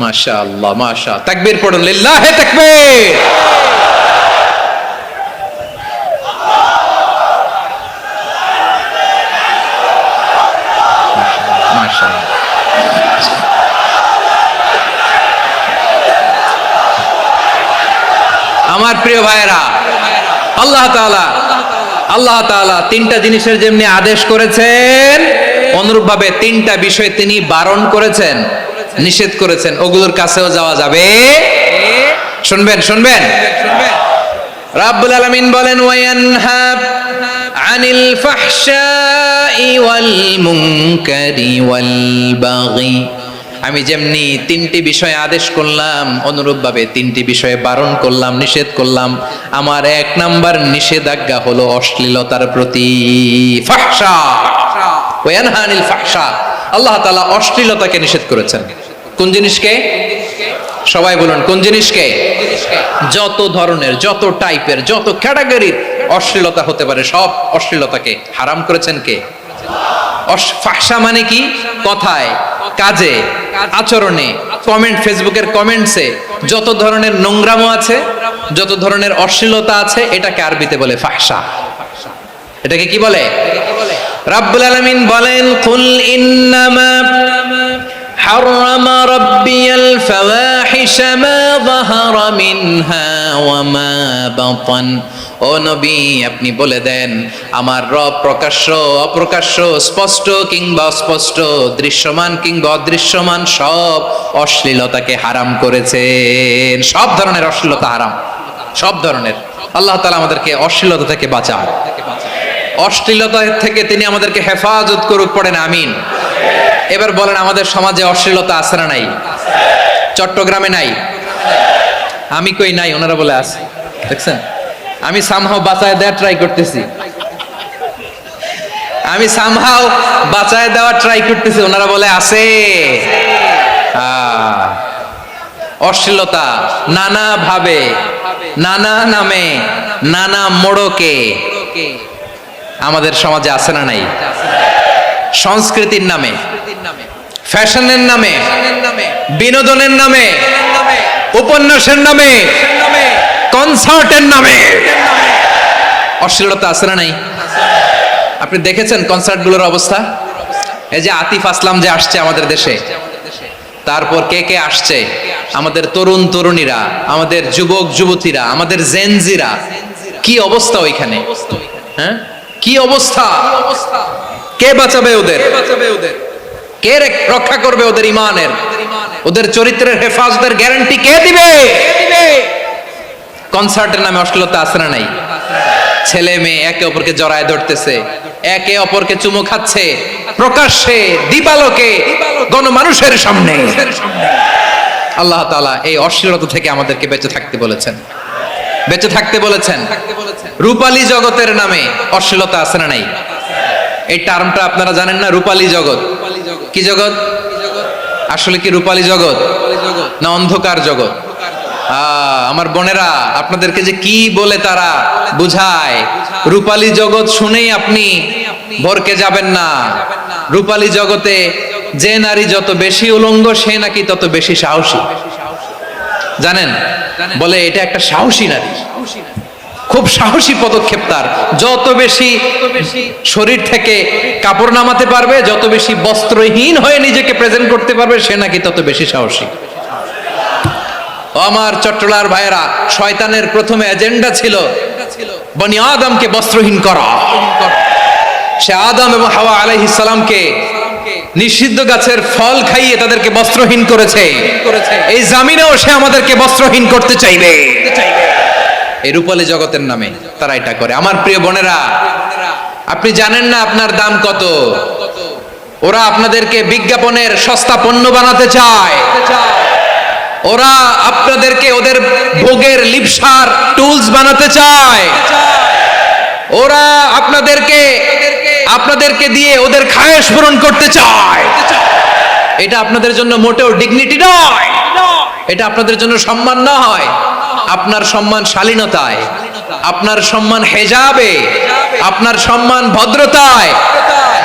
মাশাআল্লাহ, মাশাআল্লাহ। তাকবীর পড়ুন, লিল্লাহি তাকবীর। মাশাআল্লাহ। আমার প্রিয় ভাইয়েরা, আল্লাহ তাআলা তিনটা জিনিসের যেমনি আদেশ করেছেন, অনুরূপভাবে তিনটা বিষয় তিনি বারণ করেছেন, নিষেধ করেছেন। ওগুলোর কাছেও যাওয়া যাবে। শুনবেন। রাব্বুল আলামিন বলেন, ওয়ায়ানহা আনিল ফাহশাই ওয়াল মুনকারি ওয়াল বাগি। আমি যেমনি তিনটি বিষয়ে আদেশ করলাম, অনুরূপভাবে তিনটি বিষয়ে বারণ করলাম, নিষেধ করলাম। আমার এক নাম্বার নিষেধাজ্ঞা হলো অশ্লীলতার প্রতি। ফাহশা, ওয়ায়ানহা আনিল ফাহশা। আল্লাহ তাআলা অশ্লীলতাকে নিষেধ করেছেন। কোন জিনিসকে? সবাই বলুন, কোন জিনিসকে? যত ধরনের, যত টাইপের, যত ক্যাটাগরির অশ্লীলতা হতে পারে, সব অশ্লীলতাকে হারাম করেছেন কে? ফাহশা মানে কি? কথায়, কাজে, আচরণে, কমেন্ট, ফেসবুকের কমেন্টসে যত ধরনের নোংরামো আছে, যত ধরনের অশ্লীলতা আছে, এটাকে আরবিতে বলে ফাহশা। এটাকে কি বলে? রাব্বুল আলামিন বলেন, কুল ইন্নামা হারামা রাব্বিয়াল ফাওয়াহিশা মা যাহারা মিনহা ওয়া মা বাতান। ও নবী, আপনি বলে দেন, আমার রব প্রকাশ্য, অপ্রকাশ্য, স্পষ্ট কিংবা অস্পষ্ট, দৃশ্যমান কিংবা অদৃশ্যমান সব অশ্লীলতাকে হারাম করেছেন। সব ধরনের অশ্লীলতা হারাম, সব ধরনের। আল্লাহ তাআলা আমাদেরকে অশ্লীলতা থেকে বাঁচান, অশ্লীলতা থেকে তিনি আমাদেরকে হেফাজত করুক। পড়েন আমিন। এবার বলেন, আমাদের সমাজে অশ্লীলতা আছে না নাই? চট্টগ্রামে নাই? আমি কই নাই, ওনারা বলে আছে। দেখছেন, আমি সামহাও বাঁচায় দেওয়ার ট্রাই করতেছি, ওনারা বলে আছে। অশ্লীলতা নানা ভাবে, নানা নামে, নানা মোড়কে আমাদের সমাজে আছে না নাই? সংস্কৃতির নামে, ফ্যাশনের নামে, বিনোদনের নামে উপন্যাসের নামে, কনসার্টের নামে অশ্লীলতা আছে না নাই? আপনি দেখেছেন কনসার্টগুলোর অবস্থা? এই যে আতিফ আসলাম যে আসছে আমাদের দেশে, তারপর কে কে আসছে, আমাদের তরুণ তরুণীরা, আমাদের যুবক যুবতীরা, আমাদের জেনজিরা, কি অবস্থা ওইখানে? হ্যাঁ, কি অবস্থা? কে বাঁচাবে ওদের? কে রক্ষা করবে ওদের ইমানের, ওদের চরিত্রের হেফাজতের গ্যারান্টি কে দিবে? কনসার্টের নামে অশ্লীলতা আছে না নাই? ছেলে মেয়ে একে অপরকে জড়ায় ধরতেছে, একে অপরকে চুমু খাচ্ছে প্রকাশ্যে, দিবালোকে, গণমানুষের সামনে। আল্লাহ তাআলা এই অশ্লীলতা থেকে আমাদেরকে বেঁচে থাকতে বলেছেন, বেঁচে থাকতে বলেছেন। রূপালী জগতের নামে অশ্লীলতা আছে না নাই? এই টার্মটা আপনারা জানেন না? রূপালী জগৎ কি জগৎ? আসলে কি রূপালী জগৎ না অন্ধকার জগৎ? আমার বোনেরা, আপনাদেরকে যে কি বলে তারা বুঝায়, রূপালী জগৎ শুনেই আপনি ভরকে যাবেন না। রূপালী জগতে যে নারী যত বেশি উলঙ্গ সে নাকি তত বেশি সাহসী। জানেন? বলে এটা একটা সাহসী নারী, খুব সাহসী পদক্ষেপ তার। যত বেশি শরীর থেকে কাপড় নামাতে পারবে, যত বেশি বস্ত্রহীন হয়ে নিজেকে প্রেজেন্ট করতে পারবে, সে নাকি তত বেশি সাহসী। আমার চট্টলার ভাইয়েরা, শয়তানের প্রথমে এজেন্ডা ছিল বনি আদমকে বস্ত্রহীন করা। সে আদম এবং হাওয়া আলাইহিস সালামকে নিষিদ্ধ গাছের ফল খাইয়ে তাদেরকে বস্ত্রহীন করেছে। এই জামিনেও সে আমাদেরকে বস্ত্রহীন করতে চাইবে। এই রূপালী জগতের নামে তারা এটা করে। আমার প্রিয় বোনেরা, আপনি জানেন না আপনার দাম কত? ওরা আপনাদেরকে বিজ্ঞাপনের সস্তা পণ্য বানাতে চায়। ওরা আপনাদেরকে ওদের ভোগের লিপসার টুলস বানাতে চায়। ওরা আপনাদেরকে দিয়ে ওদের খায়েশ পূরণ করতে চায়। এটা আপনাদের জন্য মোটেও ডিগনিটি নয়, এটা আপনাদের জন্য সম্মান নয়। আপনার সম্মান শালীনতায়, আপনার সম্মান হেজাবে, আপনার সম্মান ভদ্রতায়,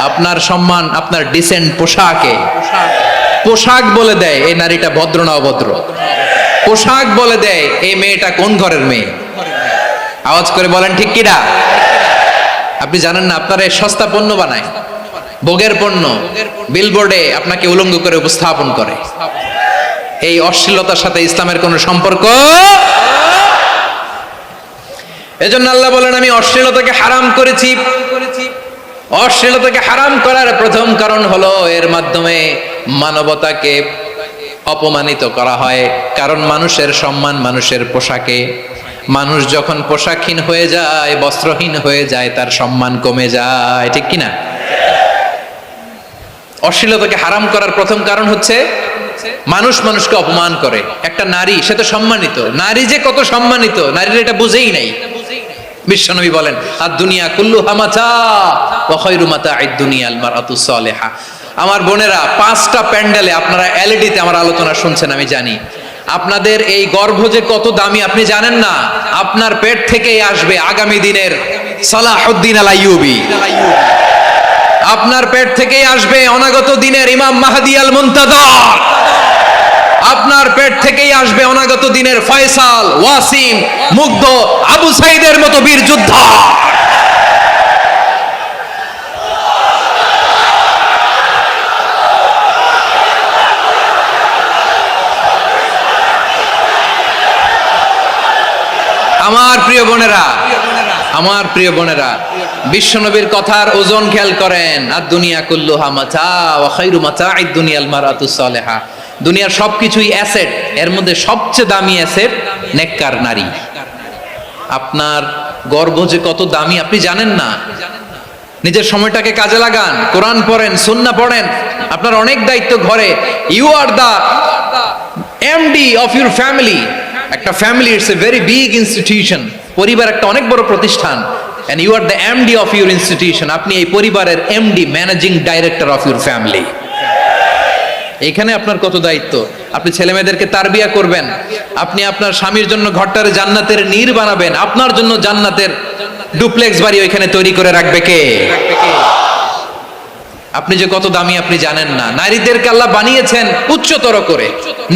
আপনার সম্মান আপনার ডিসেন্ট পোশাকে। পোশাক বলে দেয় এই নারীটা ভদ্র না অভদ্র। পোশাক বলে দেয় এই মেয়েটা কোন ঘরের মেয়ে। আওয়াজ করে বলেন ঠিক কিনা? আপনি জানেন না আপনারা সস্তা পণ্য বানায়, ভোগের পণ্য, বিলবোর্ডে আপনাকে উলঙ্গ করে উপস্থাপন করে। এই অশ্লীলতার সাথে ইসলামের কোনো সম্পর্ক। এজন্য আল্লাহ বলেন, আমি অশ্লীলতাকে হারাম করেছি। অশ্লীলতাকে হারাম করার প্রথম কারণ হলো এর মাধ্যমে মানবতাকে অপমানিত করা হয়। কারণ মানুষের সম্মান মানুষের পোশাকে। মানুষ যখন পোশাকহীন হয়ে যায়, বস্ত্রহীন হয়ে যায়, তার সম্মান কমে যায়। ঠিক কিনা? অশ্লীলতাকে হারাম করার প্রথম কারণ হচ্ছে মানুষ মানুষকে অপমান করে। একটা নারী, সে তো সম্মানিত, নারী যে কত সম্মানিত নারীর এটা বুঝেই নাই। বিশ্বনবী বলেন, আর দুনিয়া কুল্লুহা মাতা ওয়া খায়রু মাতা'আদ দুনিয়া আল মারআতুস সালিহা। আমার বোনেরা, 5টা প্যান্ডেলে আপনারা এলইডিতে আমার আলোচনা শুনছেন, আমি জানি। আপনাদের এই গর্ভ যে কত দামি আপনি জানেন না। আপনার পেট থেকেই আসবে আগামী দিনের সালাহুদ্দিন আল আইয়ুবী। আপনার পেট থেকেই আসবে অনাগত দিনের ইমাম মাহদী আল মুনতাযর। আপনার পেট থেকেই আসবে অনাগত দিনের ফয়সাল, ওয়াসিম, মুগ্ধ, আবু সাইদের মতো বীর যোদ্ধা। আমার প্রিয় বোনেরা, আমার প্রিয় বোনেরা, বিশ্বনবীর কথার ওজন খেয়াল করেন। আর দুনিয়া কুল্লুহা মাতা ওয়া খায়রু মাতা'আদ দুনিয়া আল মারআতুস সালিহা। দুনিয়ার সবকিছুই অ্যাসেট, এর মধ্যে সবচেয়ে দামি অ্যাসেট নেককার নারী। আপনার গর্ভ যে কত দামি আপনি জানেন না। নিজের সময়টাকে কাজে লাগান, কোরআন পড়েন, সুন্নাহ পড়েন। আপনার অনেক দায়িত্ব ঘরে। You are the MD of your family. একটা family it's a very big institution. পরিবার একটা অনেক বড় প্রতিষ্ঠান। and you are the MD of your institution. আপনি এই পরিবারের MD, managing director of your family. এখানে আপনার কত দায়িত্ব। আপনি ছেলে মেয়েদেরকে তারবিয়া করবেন, আপনি আপনার স্বামীর জন্য ঘরটারে জান্নাতের নীর বানাবেন, আপনার জন্য জান্নাতের ডুপ্লেক্স বাড়ি ওইখানে তৈরি করে রাখবে কে? আপনি যে কত দামি আপনি জানেন না। নারীদেরকে আল্লাহ বানিয়েছেন উচ্চতর করে,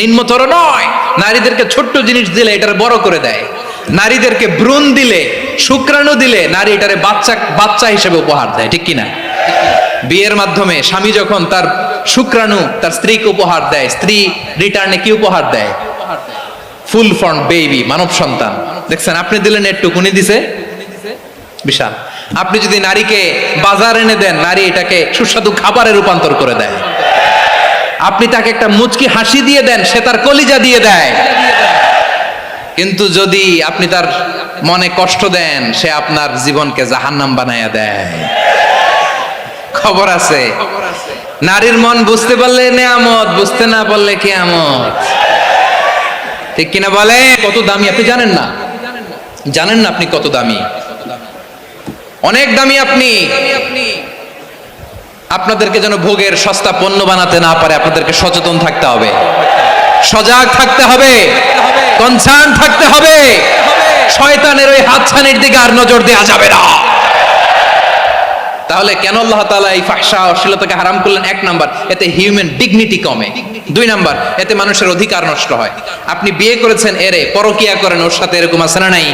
নিম্নতর নয়। নারীদেরকে ছোট্ট জিনিস দিলে এটার বড় করে দেয়, নারীদেরকে ভ্রূণ দিলে, শুক্রাণু দিলে নারী এটারে বাচ্চা হিসেবে উপহার দেয়, ঠিক কিনা? বিয়ের মাধ্যমে স্বামী যখন তার শুক্রাণু তার স্ত্রীকে উপহার দেয়, স্ত্রী রিটার্নে কি উপহার দেয়? ফুল ফর্ম বেবি, মানব সন্তান। দেখছেন, আপনি দিলেন একটুকুনি দিছে বিশাল। আপনি যদি নারীকে বাজার এনে দেন, নারী এটাকে সুস্বাদু খাবারে রূপান্তর করে দেয়। আপনি তাকে একটা মুচকি হাসি দিয়ে দেন, সে তার কলিজা দিয়ে দেয়। কিন্তু যদি আপনি তার মনে কষ্ট দেন, সে আপনার জীবনকে জাহান্নাম বানায়া দেয়। খবর আছে, নারীর মন বুঝতে পারলে নেয়ামত, বুঝতে না পারলে কিয়ামত, ঠিক কিনা বলে? কত দামি আপনি জানেন না, জানেন না আপনি কত দামি, অনেক দামি আপনি। আপনাদেরকে যেন ভোগের সস্তা পণ্য বানাতে না পারে, আপনাদেরকে সচেতন থাকতে হবে, সজাগ থাকতে হবে, কনসার্ন থাকতে হবে। শয়তানের ওই হাতছানির দিকে আর নজর দেওয়া যাবে না। তাহলে কেন আল্লাহ তাআলা এই ফাহশা অশ্লীলতাকে হারাম করলেন? এক নাম্বার, এতে হিউম্যান ডিগনিটি কমে। দুই নাম্বার, এতে মানুষের অধিকার নষ্ট হয়। আপনি বিয়ে করেছেন, এরে পরকিয়া করেন, ওর সাথে এরকম আছে না নাই?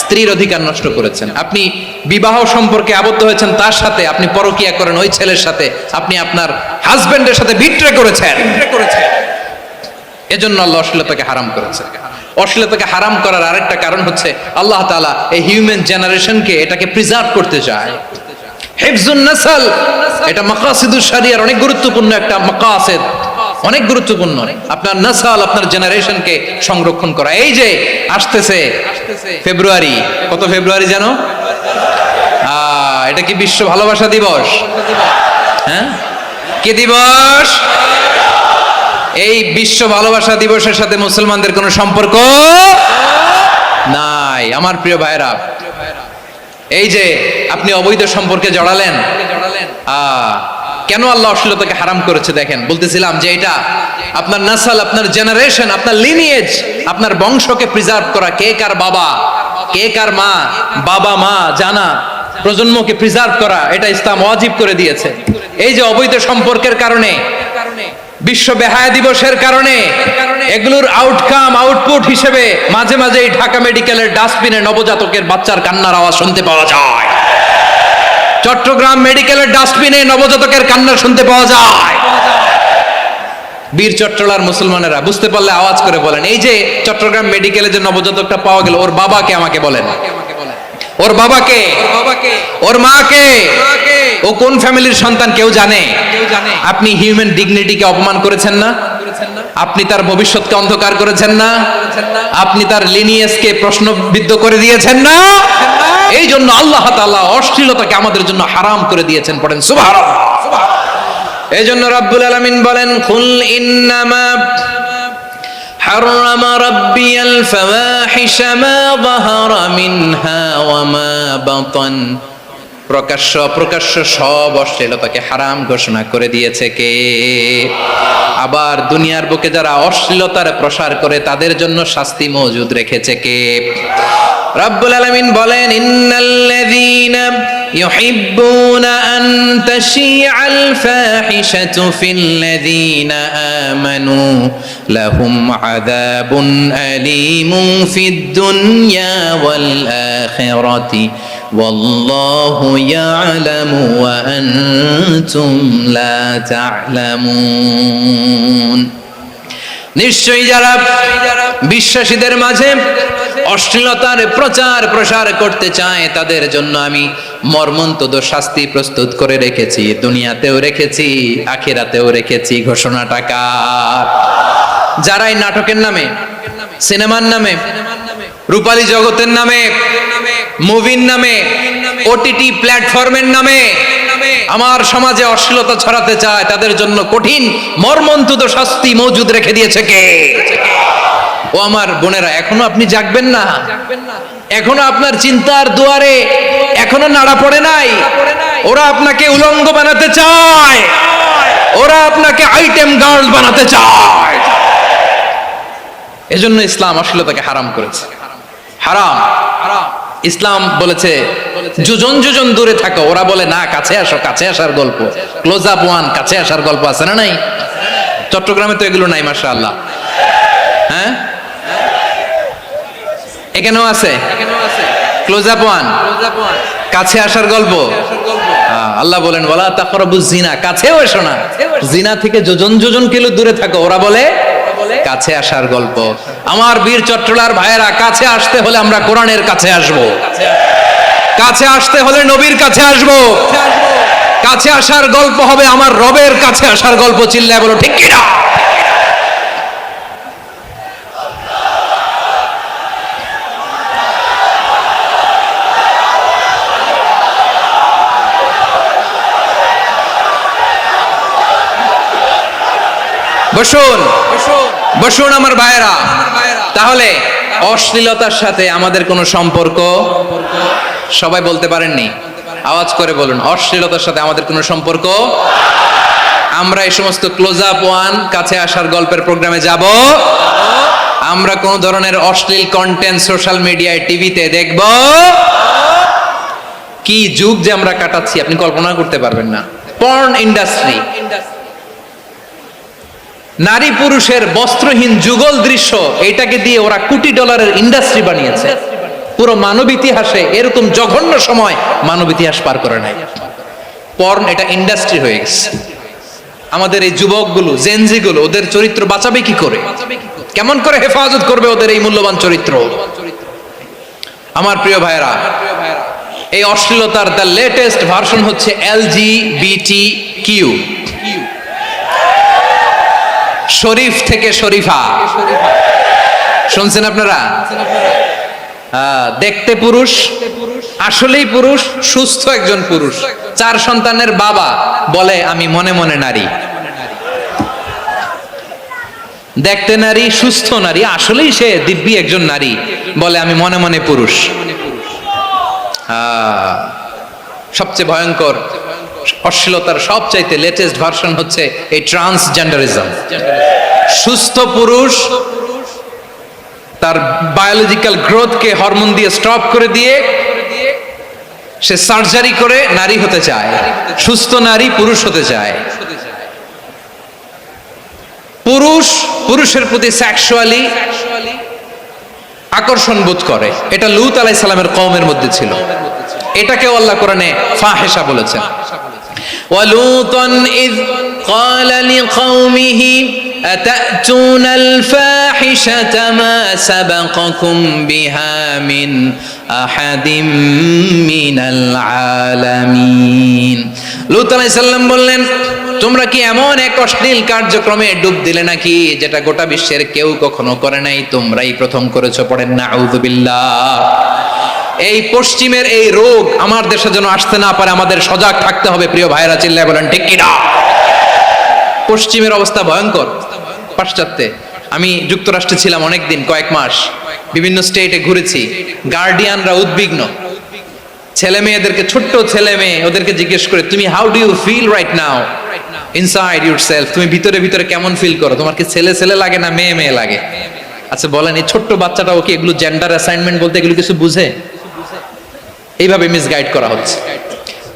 স্ত্রীর অধিকার নষ্ট করেছেন। আপনি বিবাহ সম্পর্কে আবদ্ধ হয়েছেন তার সাথে, আপনি পরকিয়া করেন ওই ছেলের সাথে, আপনি আপনার হাজবেন্ডের সাথে বিট্রে করেছেন। এজন্য আল্লাহ অশ্লীলতাকে হারাম করেছে। অশ্লীলতাকে হারাম করার আরেকটা কারণ হচ্ছে আল্লাহ তাআলা এই হিউম্যান জেনারেশনকে এটাকে প্রিজার্ভ করতে চায়। হিফজুন নাসল, এটা মাকাসিদুশ শরিয়ার অনেক গুরুত্বপূর্ণ একটা মাকাসিদ, অনেক গুরুত্বপূর্ণ। আপনার নাসল, আপনার জেনারেশনকে সংরক্ষণ করা। এই যে আসতেছে ফেব্রুয়ারি, কত ফেব্রুয়ারি জানো? এটা কি বিশ্ব ভালোবাসা দিবস? হ্যাঁ, কি দিবস? এই বিশ্ব ভালোবাসা দিবসের সাথে মুসলমানদের কোনো সম্পর্ক নাই। আমার প্রিয় ভাইরা, এই যে আপনি অবৈধ সম্পর্কে জড়ালেন, কেন আল্লাহ অশ্লীলতাকে হারাম করেছে দেখেন। বলতেছিলাম যে এটা আপনার নাসল, আপনার জেনারেশন, আপনার লিনিয়েজ, আপনার বংশকে প্রিজার্ভ করা। কে কার বাবা, কে কার মা, বাবা মা জানা, প্রজন্মকে প্রিজার্ভ করা, এটা ইসলাম ওয়াজিব করে দিয়েছে। এই যে অবৈধ সম্পর্কের কারণে, বিশ্ব বেহায়া দিবসের কারণে, এগুলোর আউটকাম, আউটপুট হিসেবে মাঝে মাঝে এই ঢাকা মেডিকেলের ডাস্টবিনে নবজাতকের বাচ্চার কান্নার আওয়াজ শুনতে পাওয়া যায়। চট্টগ্রাম মেডিকেলের ডাস্টবিনে নবজাতকের কান্না শুনতে পাওয়া যায়। বীর চট্টলার মুসলমানেরা বুঝতে পারলে আওয়াজ করে বলেন, এই যে চট্টগ্রাম মেডিকেলে যে নবজাতকটা পাওয়া গেল, ওর বাবাকে আমাকে বলেন, ওর বাবাকে, ওর মাকে, ও কোন ফ্যামিলির সন্তান কেউ জানে? আপনি হিউম্যান ডিগনিটিকে অপমান করেছেন না? আপনি তার ভবিষ্যৎকে অন্ধকার করেছেন না? আপনি তার লিনিয়েজকে প্রশ্নবিদ্ধ করে দিয়েছেন না? এই জন্য আল্লাহ তাআলা অশ্লীলতাকে আমাদের জন্য হারাম করে দিয়েছেন। পড়েন সুবহানাল্লাহ। এই জন্য রাব্বুল আলামিন বলেন, কুল ইন্নামা حرم ربي الفواحش ما ظهر منها وما بطن। প্রকাশ্য অপ্রকাশ্য সব অশ্লীলতাকে হারাম ঘোষণা করে দিয়েছে কে? আবার দুনিয়ার বুকে যারা অশ্লীলতার প্রসার করে তাদের জন্য শাস্তি মজুদ রেখেছে কে? রব্বুল আলামিন বলেন, ইন্নাল্লাযীনা ইউহিব্বুনা আন তাশিআল ফাহিশাতু ফিল্লাযীনা আমানু লাহুম আযাবুন আলীমুন ফিদ দুনিয়া ওয়াল আখিরাতি ওয়াল্লাহু ইয়ালামু ওয়া আনতুম লা তা'লামুন। নিশ্চয়ই যারা বিশ্বাসীদের মাঝে অশ্লীলতার প্রচার প্রসার করতে চায় তাদের জন্য আমি মর্মন্তুদ শাস্তি প্রস্তুত করে রেখেছি, দুনিয়াতেও রেখেছি, আখিরাতেও রেখেছি। ঘোষণাটা কার? যারাই নাটকের নামে, সিনেমার নামে, রূপালী জগতের নামে, মুভির নামে, ওটিটি প্ল্যাটফর্মের নামে আমার সমাজে অশ্লীলতা ছড়াতে চায় তাদের জন্য কঠিন মর্মন্তুদ শাস্তি মজুদ রেখে দিয়েছে কে? ও আমার বোনেরা, এখনো আপনি জাগবেন না? এখনো আপনার চিন্তার দুয়ারে এখনো নাড়া পড়ে নাই? ওরা আপনাকে উলঙ্গ বানাতে চায়, ওরা আপনাকে আইটেম গার্ল বানাতে চায়। এজন্য ইসলাম অশ্লীলতাকে হারাম করেছে। হারাম। ইসলাম বলেছে যোজন যোজন দূরে থাকো, ওরা বলে না কাছে আসো, কাছে আসার গল্প, ক্লোজ আপ ওয়ান, কাছে আসার গল্প আছে না নাই? চট্টগ্রামে তো এগুলো নাই মাশাআল্লাহ। হ্যাঁ, এখানেও আছে ক্লোজ আপ ওয়ান, কাছে আসার গল্প। আল্লাহ বলেন ওয়ালা তাকরাবুজ জিনা, কাছেও এসো না, জিনা থেকে যোজন যোজন কিলো দূরে থাকো। ওরা বলে কাছে আসার গল্প। আমার বীর চট্টলার ভাইয়েরা, কাছে আসতে হলে আমরা কোরআনের কাছে আসব, কাছে আসতে হলে নবীর কাছে আসব, কাছে আসার গল্প হবে আমার রবের কাছে আসার গল্প। চিল্লায় বলো ঠিক কিনা? বসুন বসুন আমার ভাইয়েরা। তাহলে অশ্লীলতার সাথে আমাদের কোনো সম্পর্ক? সবাই বলতে পারেননি, আওয়াজ করে বলুন, অশ্লীলতার সাথে আমাদের কোনো সম্পর্ক? আমরা এই সমস্ত ক্লোজ আপ ওয়ান, কাছে আসার গল্পের প্রোগ্রামে যাব? আমরা কোন ধরনের অশ্লীল কন্টেন্ট সোশ্যাল মিডিয়ায়, টিভিতে দেখব? কি যুগ যে আমরা কাটাচ্ছি আপনি কল্পনা করতে পারবেন না। পর্ন ইন্ডাস্ট্রি, নারী পুরুষের বস্ত্রহীন যুগল দৃশ্য, এটাকে দিয়ে ওরা কোটি ডলারের ইন্ডাস্ট্রি বানিয়েছে। পুরো মানব ইতিহাসে এরকম জঘন্য সময় মানব ইতিহাস পার করে নাই। পর্ন এটা ইন্ডাস্ট্রি হয়ে গেছে। আমাদের এই যুবকগুলো, জেনজিগুলো, ওদের চরিত্র বাঁচাবে কি করে? কেমন করে হেফাজত করবে ওদের এই মূল্যবান চরিত্র? আমার প্রিয় ভাইরা, এই অশ্লীলতার দ্য লেটেস্ট ভার্সন হচ্ছে LGBTQ, শরীফ থেকে শরীফা। শুনছেন আপনারা? দেখতে পুরুষ, আসলেই পুরুষ, সুস্থ একজন পুরুষ, 4 সন্তানের বাবা, বলে আমি মনে মনে নারী। দেখতে নারী, সুস্থ নারী, আসলেই সে দিব্যি একজন নারী, বলে আমি মনে মনে পুরুষ। সবচেয়ে ভয়ঙ্কর অশ্লীলতার সবচাইতে লেটেস্ট ভার্সন হচ্ছে এই ট্রান্সজেন্ডারিজম। সুস্থ পুরুষ তার বায়োলজিক্যাল গ্রোথকে হরমোন দিয়ে স্টপ করে দিয়ে সে সার্জারি করে নারী হতে চায়, সুস্থ নারী পুরুষ হতে চায়। পুরুষ পুরুষের প্রতি সেক্সুয়ালি আকর্ষণ বোধ করে। এটা লূত আলাইহিস সালামের কওমের মধ্যে ছিল। এটাকেও আল্লাহ কোরআনে ফাহিশা বলেছেন। ওয়ালুতান ইয ক্বালা লিকাওমিহি আতাতুনাল ফাহিশাতা মা সাবাকাকুম বিহা মিন আহাদিম মিনাল আলামিন। লূত আলাইহিস সালাম বললেন, তোমরা কি এমন এক অশ্লীল কার্যক্রমে ডুব দিলে নাকি যেটা গোটা বিশ্বের কেউ কখনো করে নাই, তোমরাই প্রথম করেছো? পড়েন নাউযুবিল্লাহ। এই পশ্চিমের এই রোগ আমার দেশে যেন আসতে না পারে, আমাদের সজাগ থাকতে হবে। প্রিয় ভাইরা, চিল্লায় বলেন ঠিক কিনা? পশ্চিমের অবস্থা ভয়ঙ্কর। পাশ্চাত্যে, আমি যুক্তরাষ্ট্রে ছিলাম অনেকদিন, কয়েক মাস, বিভিন্ন স্টেটে ঘুরেছি। গার্ডিয়ানরা উদ্বিগ্ন, ছেলে মেয়েদেরকে, ছোট্ট ছেলে মেয়ে, ওদেরকে জিজ্ঞেস করে, তুমি how do you feel right now inside yourself? তুমি ভিতরে ভিতরে কেমন ফিল করো? তোমার কি ছেলে ছেলে লাগে না মেয়ে মেয়ে লাগে? আচ্ছা বলেন, এই ছোট্ট বাচ্চাটাও কি এগুলো জেন্ডার অ্যাসাইনমেন্ট বলতে এগুলো কিছু বুঝে? এইভাবে মিসগাইড করা হচ্ছে।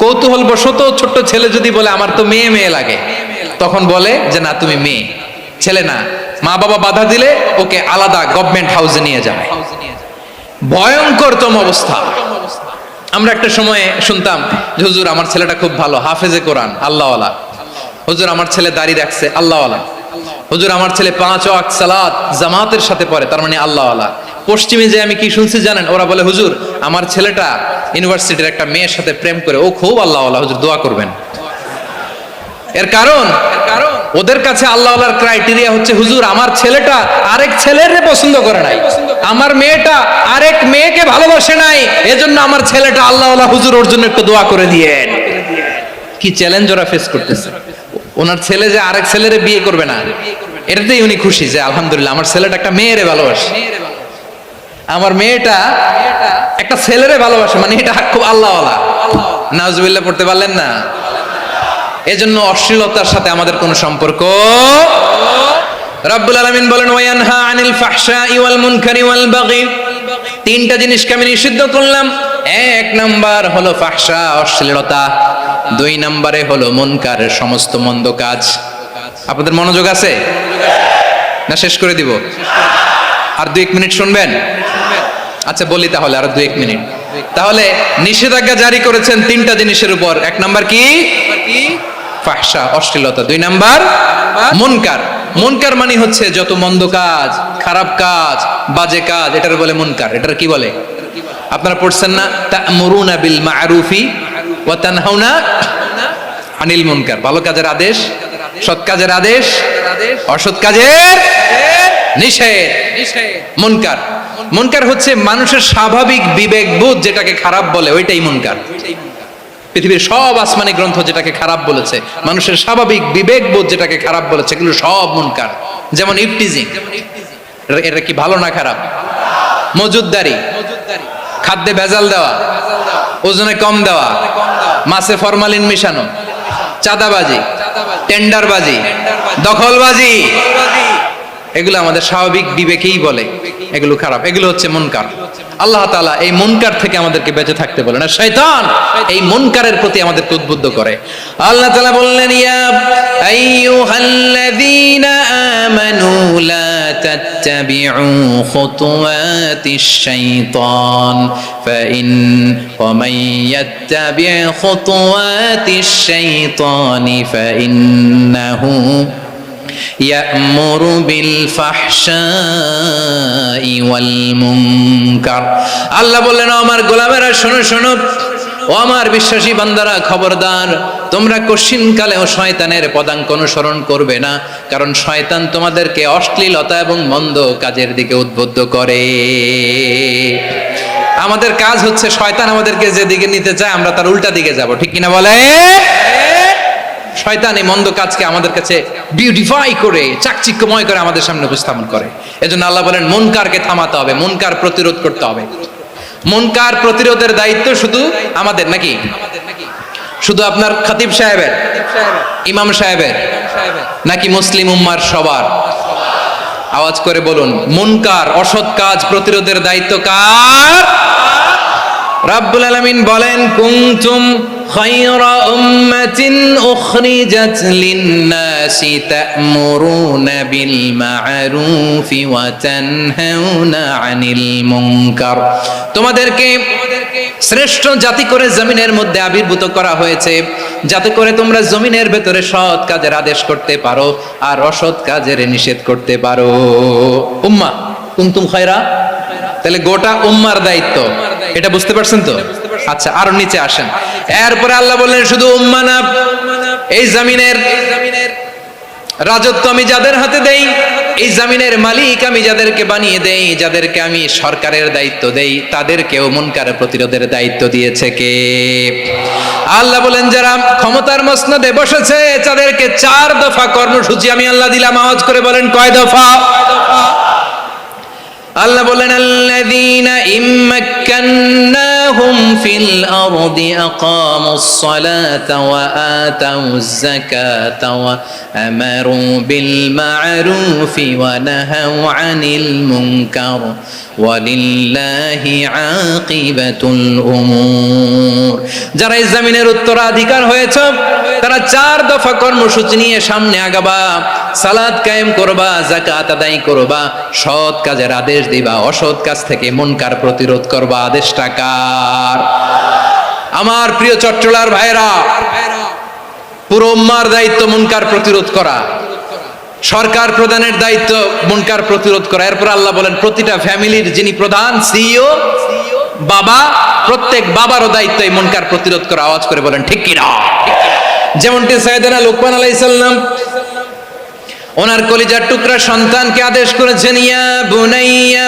কৌতূহল বশত ছোট্ট ছেলে যদি বলে আমার তো মেয়ে মেয়ে লাগে, তখন বলে যে না তুমি মেয়ে, ছেলে না। মা বাবা বাধা দিলে ওকে আলাদা গভর্নমেন্ট হাউসে নিয়ে যায়। ভয়ঙ্করতম অবস্থা। আমরা একটা সময়ে শুনতাম যে হুজুর আমার ছেলেটা খুব ভালো, হাফেজে কোরআন, আল্লাহওয়ালা। হুজুর আমার ছেলে দাড়ি রাখছে, আল্লাহওয়ালা। হুজুর আমার ছেলে 5 ওয়াক্ত সালাত জামাতের সাথে পড়ে, তার মানে আল্লাহওয়ালা। পশ্চিমে যে আমি কি শুনছি জানেন? ওরা বলে হুজুর আমার ছেলেটা ইউনিভার্সিটির একটা মেয়ের সাথে প্রেম করে, ও খুব আল্লাহওয়ালা, হুজুর দোয়া করবেন। এর কারণ ওদের কাছে আল্লাহওয়ালার ক্রাইটেরিয়া হচ্ছে হুজুর আমার ছেলেটা আরেক ছেলের পছন্দ করে নাই, আমার মেয়েটা আরেক মেয়েকে ভালোবাসে নাই, এজন্য আমার ছেলেটা আল্লাহওয়ালা, হুজুর ওর জন্য একটু দোয়া করে দিয়েন। কি চ্যালেঞ্জ ওরা ফেস করতেছে। ওনার ছেলে যে আরেক ছেলেরে বিয়ে করবে না, এটাতেই উনি খুশি যে আলহামদুলিল্লাহ আমার ছেলেটা একটা মেয়েরে ভালোবাসে, আমার মেয়েটা একটা ছেলেরে ভালোবাসে, মানে এটা খুব আল্লাহওয়ালা। নাউজুবিল্লাহ পড়তে পারলেন না? এজন্য অশ্লীলতার সাথে আমাদের কোনো সম্পর্ক। রাব্বুল আলামিন বলেন ওয়ায়ানহা আনিল ফাহশাই ওয়াল মুনকারি ওয়াল বাগি, 3টা জিনিসকে আমি নিষিদ্ধ করলাম। 1 নাম্বার হলো ফাহশা, অশ্লীলতা। 2 নম্বরে হলো মুনকারের সমস্ত মন্দ কাজ। আপনাদের মনোযোগ আছে? না শেষ করে দিব? আর 2-1 মিনিট শুনবেন? আচ্ছা বলি তাহলে, আর 2-1 মিনিট। তাহলে নিষেধাজ্ঞা জারি করেছেন 3টা জিনিসের উপর। 1 নাম্বার কি? ফাহশা, অশ্লীলতা। 2 নাম্বার মুনকার। মুনকার মানে হচ্ছে যত মন্দ কাজ, খারাপ কাজ, বাজে কাজ, এটার বলে মুনকার। এটার কি বলে? আপনারা পড়ছেন না, তা'মুরুনা বিল মা'রুফি ওয়া তানহাউনা আনিল মুনকার। ভালো কাজের আদেশ, সৎ কাজের আদেশ, অসৎ কাজের নিষেধ। মুনকার, মুনকার হচ্ছে মানুষের স্বাভাবিক বিবেকবোধ যেটাকে খারাপ বলে, ওইটাই মুনকার। পৃথিবীর সব আসমানি গ্রন্থ যেটাকে খারাপ বলেছে, মানুষের স্বাভাবিক বিবেকবোধ যেটাকে খারাপ বলেছে, এগুলো সব মুনকার। যেমন ইফটিজিং, এটা কি ভালো না খারাপ? মজুদদারি, খাদ্যে ভেজাল দেওয়া, ওজনে কম দেওয়া, মাছে ফরমালিন মিশানো, চাঁদাবাজি, টেন্ডারবাজি, দখলবাজি, এগুলো আমাদের স্বাভাবিক বিবেকেই বলে এগুলো খারাপ, এগুলো হচ্ছে মুনকার। আল্লাহ তাআলা এই মুনকার থেকে আমাদেরকে বেঁচে থাকতে বলেন, আর শয়তান এই মুনকারের প্রতি আমাদেরকে উদ্বুদ্ধ করে। আল্লাহ তাআলা বললেন, ইয়া আইয়ুহাল্লাযীনা আমানু লা তাত্তাবিউ খুতুওয়াতিশ শাইতান ওয়া মান ইয়াত্তাবি' খুতুওয়াতিশ শাইতানি ফাইন্নাহু ইয়া'মুরু বিল ফাহশাই ওয়াল মুনকার। আল্লাহ বললেন, আমার গোলামেরা শোনো শোনো, ও আমার বিশ্বাসী বান্দারা খবরদার, তোমরা কশিনকালেও শয়তানের পদাঙ্ক অনুসরণ করবে না, কারণ শয়তান তোমাদেরকে অশ্লীলতা এবং মন্দ কাজের দিকে উদ্বুদ্ধ করে। আমাদের কাজ হচ্ছে শয়তান আমাদেরকে যেদিকে নিতে চায় আমরা তার উল্টা দিকে যাব, ঠিক কিনা বলে? শয়তান এই মন্দ কাজকে আমাদের কাছে বিউটিফাই করে, চাকচিক্যময় করে আমাদের সামনে উপস্থাপন করে। এজন্য আল্লাহ বলেন, মুনকারকে থামাতে হবে, মুনকার প্রতিরোধ করতে হবে। মুনকার প্রতিরোধের দায়িত্ব শুধু আমাদের নাকি? শুধু আপনার খতিব সাহেবের, ইমাম সাহেবের, নাকি মুসলিম উম্মার সবার? আওয়াজ করে বলুন, মুনকার অসৎ কাজ প্রতিরোধের দায়িত্ব কার? রাব্বুল আলামিন বলেন, কুনতুম খায়রা উম্মাতিন উখরিজাত লিন-নাসি তা'মুরুনা বিল মা'রুফি ওয়া তানহাউনা আনিল মুনকার। তোমাদেরকে শ্রেষ্ঠ জাতি করে জমিনের মধ্যে আবির্ভূত করা হয়েছে, যাতে করে তোমরা জমিনের ভেতরে সৎ কাজের আদেশ করতে পারো আর অসৎ কাজের নিষেধ করতে পারো। উম্মাহ, কুনতুম খায়রা, তাহলে গোটা উম্মার দায়িত্ব, এটা বুঝতে পারছেন তো? আচ্ছা, আরো নিচে আসেন। এরপরে আল্লাহ বললেন, শুধু উম্মা না, এই জমিনের রাজত্ব আমি যাদের হাতে দেই, এই জমিনের মালিক আমি যাদেরকে বানিয়ে দেই, যাদেরকে আমি সরকারের দায়িত্ব দেই, তাদেরকেও মুনকার প্রতিরোধের দায়িত্ব দিয়েছে কে? আল্লাহ বলেন, যারা ক্ষমতার মসনদে বসেছে তাদেরকে 4 দফা কর্মসূচি আমি আল্লাহ দিলাম। আওয়াজ করে বলেন, কয় দফা? আল্লাহ বলেন, আল্লাযীনা ইম্মাক্কান্নাহুম ফিল আরদি আকামুস সালাতা ওয়া আতাউয যাকাতা ওয়া আমারু বিল মা'রুফি ওয়া নাহাউ আনিল মুনকার ওয়ালিল্লাহি আকিবাতুল উমুর। যারা এই জমিনের উত্তরাধিকার হয়েছে তারা 4 দফা কর্মসূচি নিয়ে সামনে আগাবা। সালাত কায়েম করবা, যাকাত আদায় করবা, সৎ কাজের আদেশ দিবা, অসৎ কাজ থেকে মুনকার প্রতিরোধ করবা। আদেশটা কার? আমার প্রিয় চট্টলার ভাইরা, পুরো উম্মার দায়িত্ব মুনকার প্রতিরোধ করা, সরকার প্রধানের দায়িত্ব মুনকার প্রতিরোধ করা। এরপর আল্লাহ বলেন, প্রতিটা ফ্যামিলির যিনি প্রধান সিইও বাবা, প্রত্যেক বাবারও দায়িত্ব এই মুনকার প্রতিরোধ করা। আওয়াজ করে বলেন, ঠিক কিনা? যেমনটি সাইয়েদনা লুকমান আলাইহিস সালাম ওনার কলিজার টুকরা সন্তানকে আদেশ করেছেন, ইয়া বুনাইয়া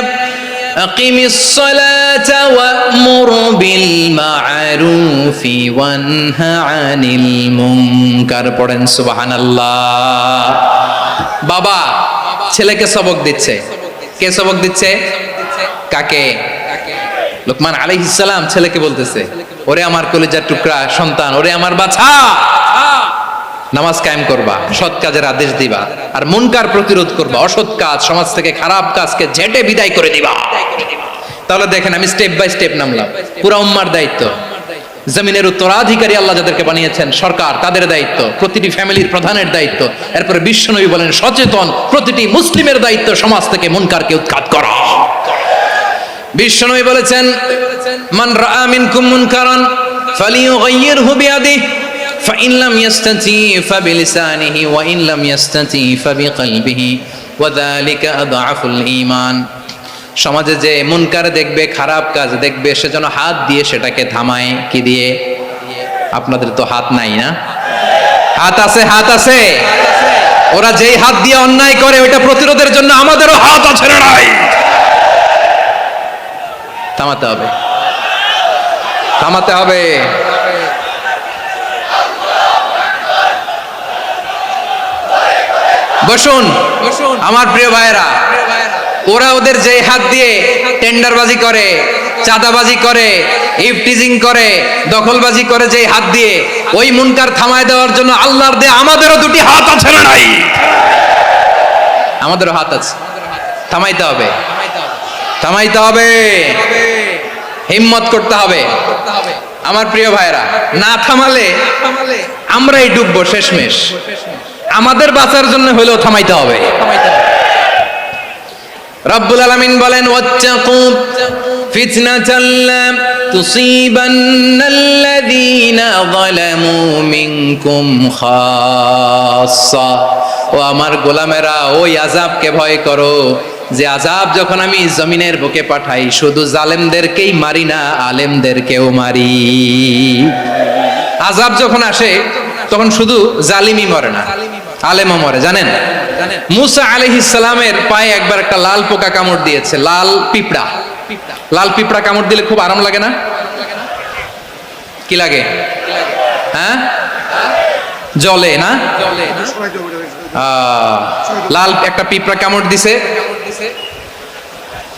আকিমিস সালাতা ওয়া'মুর বিল মা'রুফি ওয়ানহা আনিল মুনকার। পড়েন সুবহানাল্লাহ। বাবা ছেলেকে সবক দিচ্ছে। কে সবক দিচ্ছে? কাকে? লুকমান আলাইহিস সালাম ছেলেকে বলতেছে, ওরে আমার কলিজার টুকরা সন্তান, ওরে আমার বাছা, নামাজ কায়েম করবা, সৎ কাজের আদেশ দিবা, আর মুনকার প্রতিরোধ করবা, অসৎ কাজ, সমাজ থেকে খারাপ কাজকে ঝেঁটে বিদায় করে দিবা। তাহলে দেখেন, আমি স্টেপ বাই স্টেপ নামলাম। পুরা উম্মার দায়িত্ব। জমিনের উত্তরাধিকারী আল্লাহ যাদেরকে বানিয়েছেন, সরকার তাদের দায়িত্ব, প্রতিটি ফ্যামিলির প্রধানের দায়িত্ব। এরপরে বিশ্বনবী বলেন সচেতন প্রতিটি মুসলিমের দায়িত্ব সমাজ থেকে মুনকারকে উৎখাত করা। বিশ্বনবী বলেছেন মান রাআ মিনকুম মুনকারান ফালিয়ুগাইয়িরহু বিয়াদিহি ফাইন লাম ইয়াস্তাতি ফাবিলিসানিহি ওয়া ইন লাম ইয়াস্তাতি ফাবিকলবিহি ওয়া যালিকা আযআফুল ঈমান। সমাজে যে মুনকার দেখবে, খারাপ কাজ দেখবে, সে যেন হাত দিয়ে সেটাকে থামায়। কি দিয়ে? আপনাদের তো হাত নাই না? হাত আছে, হাত আছে। ওরা যেই হাত দিয়ে অন্যায় করে ওইটা প্রতিরোধের জন্য আমাদেরও হাত আছে না নাই? থামাতে হবে, থামাতে হবে। বসুন আমার প্রিয় ভাইরা, ওরা ওদের যে হাত দিয়ে টেন্ডারবাজি করে, চাঁদাবাজি করে, ইফটিজিং করে, দখলবাজি করে, যে হাত দিয়ে, ওই মুনকার থামায় দেওয়ার জন্য আল্লাহর দেয়া আমাদেরও দুটি হাত আছে না নাই? আমাদেরও হাত আছে, থামাইতে হবে, থামাইতে হবে, হিম্মত করতে হবে। আমার প্রিয় ভাইরা, না থামালে আমরাই ডুববো শেষমেশ। আমাদের বাঁচার জন্য হলেও থামাইতে হবে। রব্বুল আলামিন বলেন ওয়াত্তাকু ফিতনাতাল লা তুসিবান্নাল্লাযীনা যালামু মিনকুম খাসসা। ও আমার গোলামেরা, ওই আযাবকে ভয় করো যে আযাব যখন আমি জমিনের বুকে পাঠাই শুধু জালেমদেরকেই মারি না, আলেমদেরকেও মারি। আযাব যখন আসে তখন শুধু জালিমই মরে না, আলেমও মরে। জানেন মুসা আলাইহিস সালামের পায়ে একবার একটা লাল পোকা কামড় দিয়েছে, লাল পিঁপড়া। লাল পিঁপড়া কামড় দিলে খুব আরাম লাগে না? কি লাগে? হ্যাঁ, জ্বলে না? লাল একটা পিঁপড়া কামড় দিছে,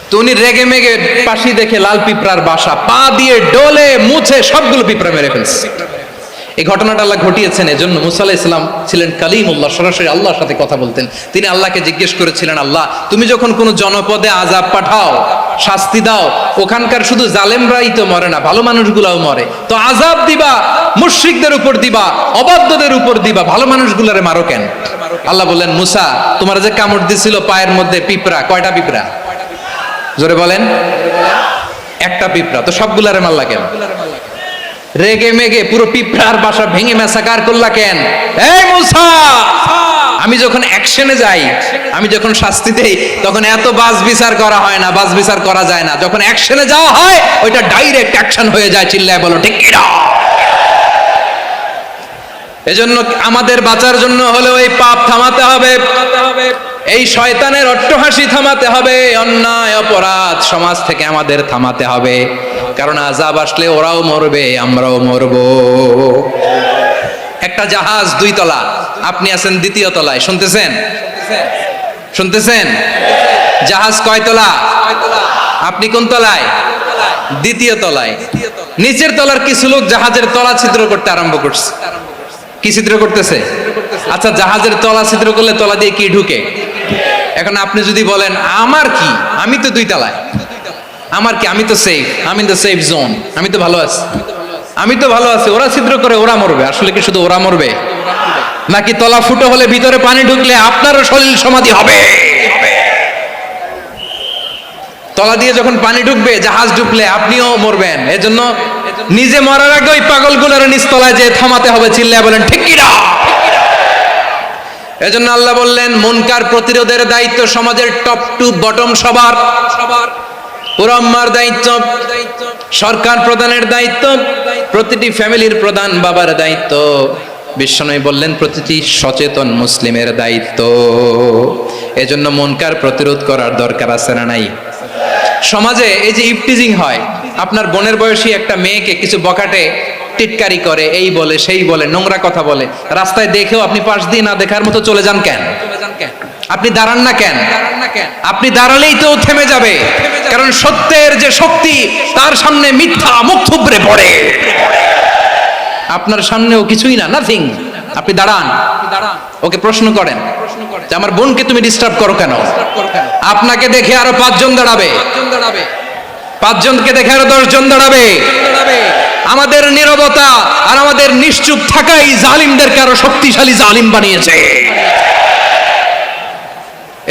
তো উনি রেগে মেগে পাশি দেখে লাল পিঁপড়ার বাসা, পা দিয়ে ডলে মুছে সবগুলো পিঁপড়া মেরে ফেলছে। এই ঘটনাটা আল্লাহ ঘটিয়েছেন এজন্য মুসা আলাইহিস সালাম ছিলেন কালিমুল্লাহ, সরাসরি আল্লাহর সাথে কথা বলতেন। তিনি আল্লাহকে জিজ্ঞেস করেছিলেন, আল্লাহ তুমি যখন কোনো জনপদে আযাব পাঠাও, শাস্তি দাও, ওখানকার শুধু জালেমরাই তো মরে না, ভালো মানুষগুলাও মরে, তো আযাব দিবা মুশরিকদের উপর দিবা, অবাধ্যদের উপর দিবা, ভালো মানুষগুলারে মারো কেন? আল্লাহ বললেন, মুসা তোমার যে কামড় দিছিল পায়ের মধ্যে পিঁপড়া, কয়টা পিঁপড়া? জোরে বলেন। একটা পিঁপড়া, তো সবগুলারে মারলা কেন? রেগে মেগে পুরো পিঁপড়ার বাসা ভেঙে মেসাকার করলা কেন? এই মুসা, আমি যখন অ্যাকশনে যাই, আমি যখন শাস্তি দেই, তখন এত বাস বিচার করা হয় না, বাস বিচার করা যায় না। যখন অ্যাকশনে যাওয়া হয় ওইটা ডাইরেক্ট অ্যাকশন হয়ে যায়। চিল্লায় বলো ঠিক কি না? এজন্য আমাদের বাঁচার জন্য হলে ওই পাপ থামাতে হবে, এই শয়তানের অট্টহাসি থামাতে হবে, অন্যায় অপরাধ সমাজ থেকে আমাদের থামাতে হবে। কারণ আযাব আসলে ওরাও মরবে, আমরাও মরবো। একটা জাহাজ 2 তলা, আপনি আছেন 2য় তলায়, শুনতেছেন? শুনতেছেন? জাহাজ কয় তলা? আপনি কোন তলায়? 2য় তলায়। নিচের তলার কিছু লোক জাহাজের তলা ছিদ্র করতে আরম্ভ করছে। কি ছিদ্র করতেছে? আচ্ছা, জাহাজের তলা ছিদ্র করলে তলা দিয়ে কি ঢুকে? এখন আপনি যদি বলেন আমার কি, আমি তো 2 তলায়, আমার কি, আমি তো সেফ, আমি তো সেফ জোন, আমি তো ভালো আছি, আমি তো ভালো আছি, ওরা ছিদ্র করে ওরা মরবে। আসলে কি শুধু ওরা মরবে? নাকি তলা ফুটো হলে ভিতরে পানি ঢুকলে আপনারও শরীর সমাধি হবে? তলা দিয়ে যখন পানি ঢুকবে, জাহাজ ঢুকলে আপনিও মরবেন। এজন্য নিজে মরার আগে ওই পাগলগুলোর নিচতলায় যে থামাতে হবে। চিল্লায় বলেন ঠিক কি না? এজন্য আল্লাহ বললেন মুনকার প্রতিরোধের দায়িত্ব সমাজের টপ টু বটম সবার। পুরো আম্মার দায়িত্ব, সরকার প্রধানের দায়িত্ব, প্রতিটি ফ্যামিলির প্রধান বাবার দায়িত্ব। বিশ্বনবী বললেন প্রতিটি সচেতন মুসলিমের দায়িত্ব। এজন্য মুনকার প্রতিরোধ করার দরকার আছে না নাই? সমাজে এই যে ইফটিজিং হয়, আপনার বোনের বয়সী একটা মেয়েকে কিছু বকাটে টিটকারি করে, এই বলে সেই বলে, নোংরা কথা বলে, রাস্তায় দেখেও আপনি পাশ দিয়ে না দেখার মতো চলে যান কেন? আপনি দাঁড়ান না কেন? আপনি দাঁড়ালেই তো থেমে যাবে, কারণ সত্যের যে শক্তি তার সামনে মিথ্যা মুখ থুবড়ে পড়ে। আপনার সামনেও কিছুই না, নাথিং। আপনি দাঁড়ান, ওকে প্রশ্ন করেন যে আমার বোনকে তুমি ডিস্টার্ব করো কেন? আপনাকে দেখে আরো 5 জন দাঁড়াবে, 5 জনকে দেখে আরো 10 জন দাঁড়াবে। আমাদের নীরবতা আর আমাদের নিশ্চুপ থাকাই জালিমদেরকে আরো শক্তিশালী জালিম বানিয়েছে।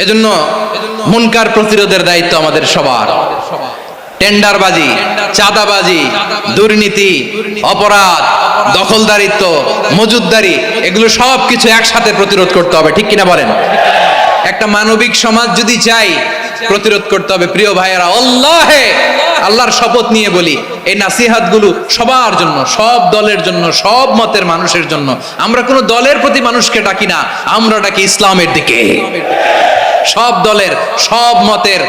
এজন্য মুনকার প্রতিরোধের দায়িত্ব আমাদের সবার। টেন্ডারবাজি, চাঁদাবাজি, দুর্নীতি, অপরাধ, দখলদারিত্ব, মজুদদারি, এগুলো সব কিছু একসাথে প্রতিরোধ করতে হবে, ঠিক কিনা বলেন? একটা মানবিক সমাজ যদি চাই, প্রতিরোধ করতে হবে। প্রিয় ভাইয়েরা, আল্লাহর শপথ নিয়ে বলি, এই নাসিহাতগুলো সবার জন্য, সব দলের জন্য, সব মতের মানুষের জন্য। আমরা কোনো দলের প্রতি মানুষকে ডাকি না, আমরা ডাকি ইসলামের দিকে। সব দলের, সব মতের,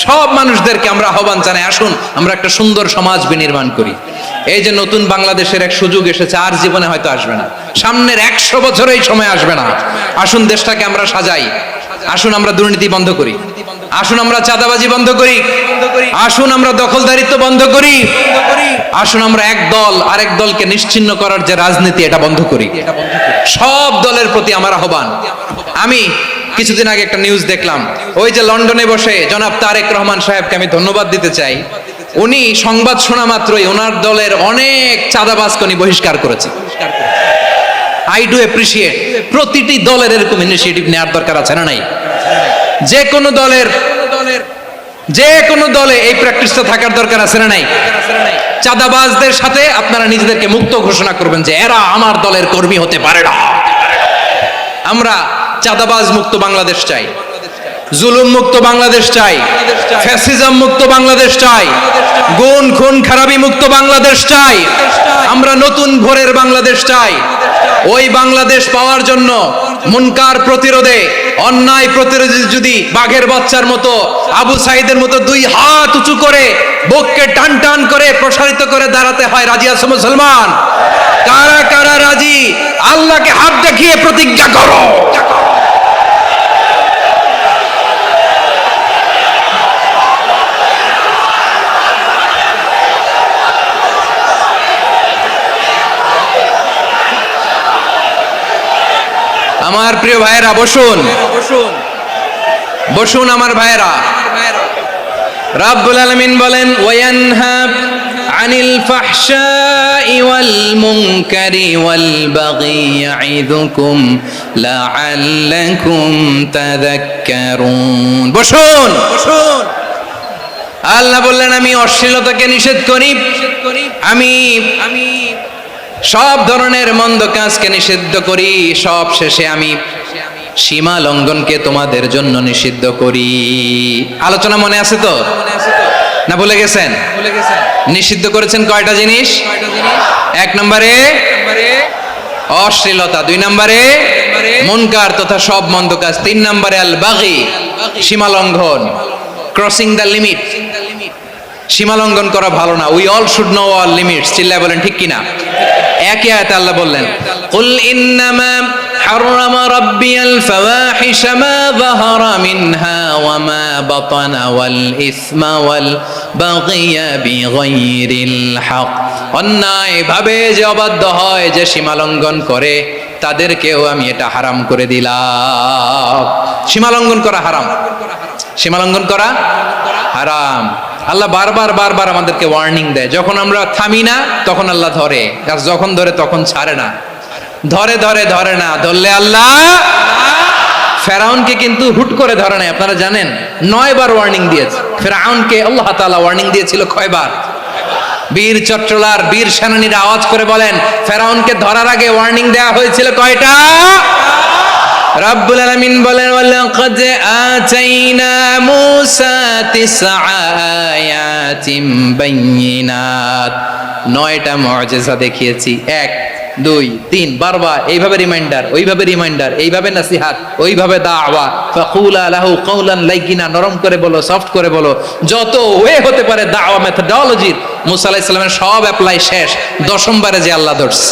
সব মানুষদেরকে আমরা আহ্বান জানাই, আসুন আমরা একটা সুন্দর সমাজ বিনির্মাণ করি। এই যে নতুন বাংলাদেশের এক সুযোগ এসেছে, আর জীবনে হয়তো আসবে না, সামনের 100 বছরে এই সময় আসবে না। আসুন দেশটাকে আমরা সাজাই, আসুন আমরা দুর্নীতি বন্ধ করি, আসুন আমরা চাঁদাবাজি বন্ধ করি, আসুন আমরা দখলদারিত্ব বন্ধ করি, আসুন আমরা এক দল আরেক দলকে নিশ্চিহ্ন করার যে রাজনীতি, এটা বন্ধ করি। সব দলের প্রতি আমার আহ্বান। আমি কিছুদিন আগে একটা নিউজ দেখলাম, ওই যে লন্ডনে বসে জনাব তারেক রহমান সাহেবকে আমি ধন্যবাদ দিতে চাই, উনি সংবাদ শোনা মাত্রই ওনার দলের অনেক চাঁদাবাজকে উনি বহিষ্কার করেছে। I do appreciate. প্রতিটি দলের এরকম ইনিশিয়েটিভ নেওয়ার দরকার আছে না নাই? যে কোনো দলে এই প্র্যাকটিসটা থাকার দরকার আছে না নাই? চাঁদাবাজদের সাথে আপনারা নিজেদেরকে মুক্ত ঘোষণা করবেন যে এরা আমার দলের কর্মী হতে পারে না। আমরা চাঁদাবাজ মুক্ত বাংলাদেশ চাই, জুলুম মুক্ত বাংলাদেশ চাই, ফ্যাসিজম মুক্ত বাংলাদেশ চাই, গুণ খুন খারাপি মুক্ত বাংলাদেশ চাই। আমরা নতুন ভোরের বাংলাদেশ চাই। ওই বাংলাদেশ পাওয়ার জন্য মুনকার প্রতিরোধে, অন্যায় প্রতিরোধে যদি বাঘের বাচ্চার মতো, আবু সাইদের মতো 2 হাত উঁচু করে বুককে টান টান করে প্রসারিত করে দাঁড়াতে হয়, রাজি আছো মুসলমান? কারা কারা রাজি? আল্লাহকে হাত দেখিয়ে প্রতিজ্ঞা করো। আমার প্রিয় ভাইয়েরা, বসুন বসুন আমার ভাইয়েরা। রাব্বুল আলামিন বলেন, ওয়ায়ানহা আনিল ফাহশাই ওয়াল মুনকারি ওয়াল বাগি ইয়াইদুকুম লাআল্লাকুম তাযাক্কারুন। বসুন। আল্লাহ বললেন, আমি অশ্লীলতাকে নিষেধ করি, আমি সব ধরনের মন্দ কাজকে নিষিদ্ধ করি, সব শেষে আমি সীমা লঙ্ঘনকে তোমাদের জন্য নিষিদ্ধ করি। আলোচনা মনে আছে তো? না ভুলে গেছেন? নিষিদ্ধ করেছেন কয়টা জিনিস? 1 নম্বরে অশ্লীলতা, 2 নম্বরে মুনকার তথা সব মন্দ কাজ, 3 নম্বরে আল বাগি, সীমা লঙ্ঘন, ক্রসিং দ্য লিমিট। সীমা লঙ্ঘন করা ভালো না। We all should know our limits. চিল্লায় বলেন ঠিক কিনা? একই আয়াতে আল্লাহ বললেন, কুল ইন্নামা হারামা রাব্বিয়াল ফাওয়াহিশা মা যাহারা মিনহা ওয়া মা বাতানা ওয়াল ইসমা ওয়াল বাগিয়া বিগাইরিল হক। অন্যায় ভাবে যে অবাধ্য হয়, যে সীমা লঙ্ঘন করে, তাদেরকেও আমি এটা হারাম করে দিলাম। সীমা লঙ্ঘন করা হারাম, সীমা লঙ্ঘন করা হারাম। আল্লাহ বারবার আমাদেরকে ওয়ার্নিং দেয়। যখন আমরা থামি না তখন আল্লাহ ধরে, আর যখন ধরে তখন ছাড়ে না। ধরে না, ধরলে আল্লাহ। ফেরাউনকে কিন্তু হুট করে ধরে নাই, আপনারা জানেন 9 বার ওয়ার্নিং দিয়েছে। ফেরাউনকে আল্লাহ তাআলা ওয়ার্নিং দিয়েছিল কয়বার? বীর চট্টলার বীর সেনানীরা আওয়াজ করে বলেন, ফেরাউনকে ধরার আগে ওয়ার্নিং দেওয়া হয়েছিল কয়টা? রাব্বুল আলামিন বলেন, ওয়ালাকাদ আতাইনা মূসা 9 আয়াতিন বাইয়িনাত। 9টা মুআজিজা দেখিয়েছি। 1 2 3 বারবার এইভাবে রিমাইন্ডার, ওইভাবে রিমাইন্ডার, এইভাবে নাসিহাত, ওইভাবে দাওয়া। ফাকুলা লাহু কাওলান লাইয়িনা, নরম করে বলো, সফট করে বলো, যত ওয়ে হতে পারে দাওয়া মেথডোলজি। মূসা আলাইহিস সালামের সব অ্যাপ্লাই শেষ। 10ম বারে যে আল্লাহ ধরছে,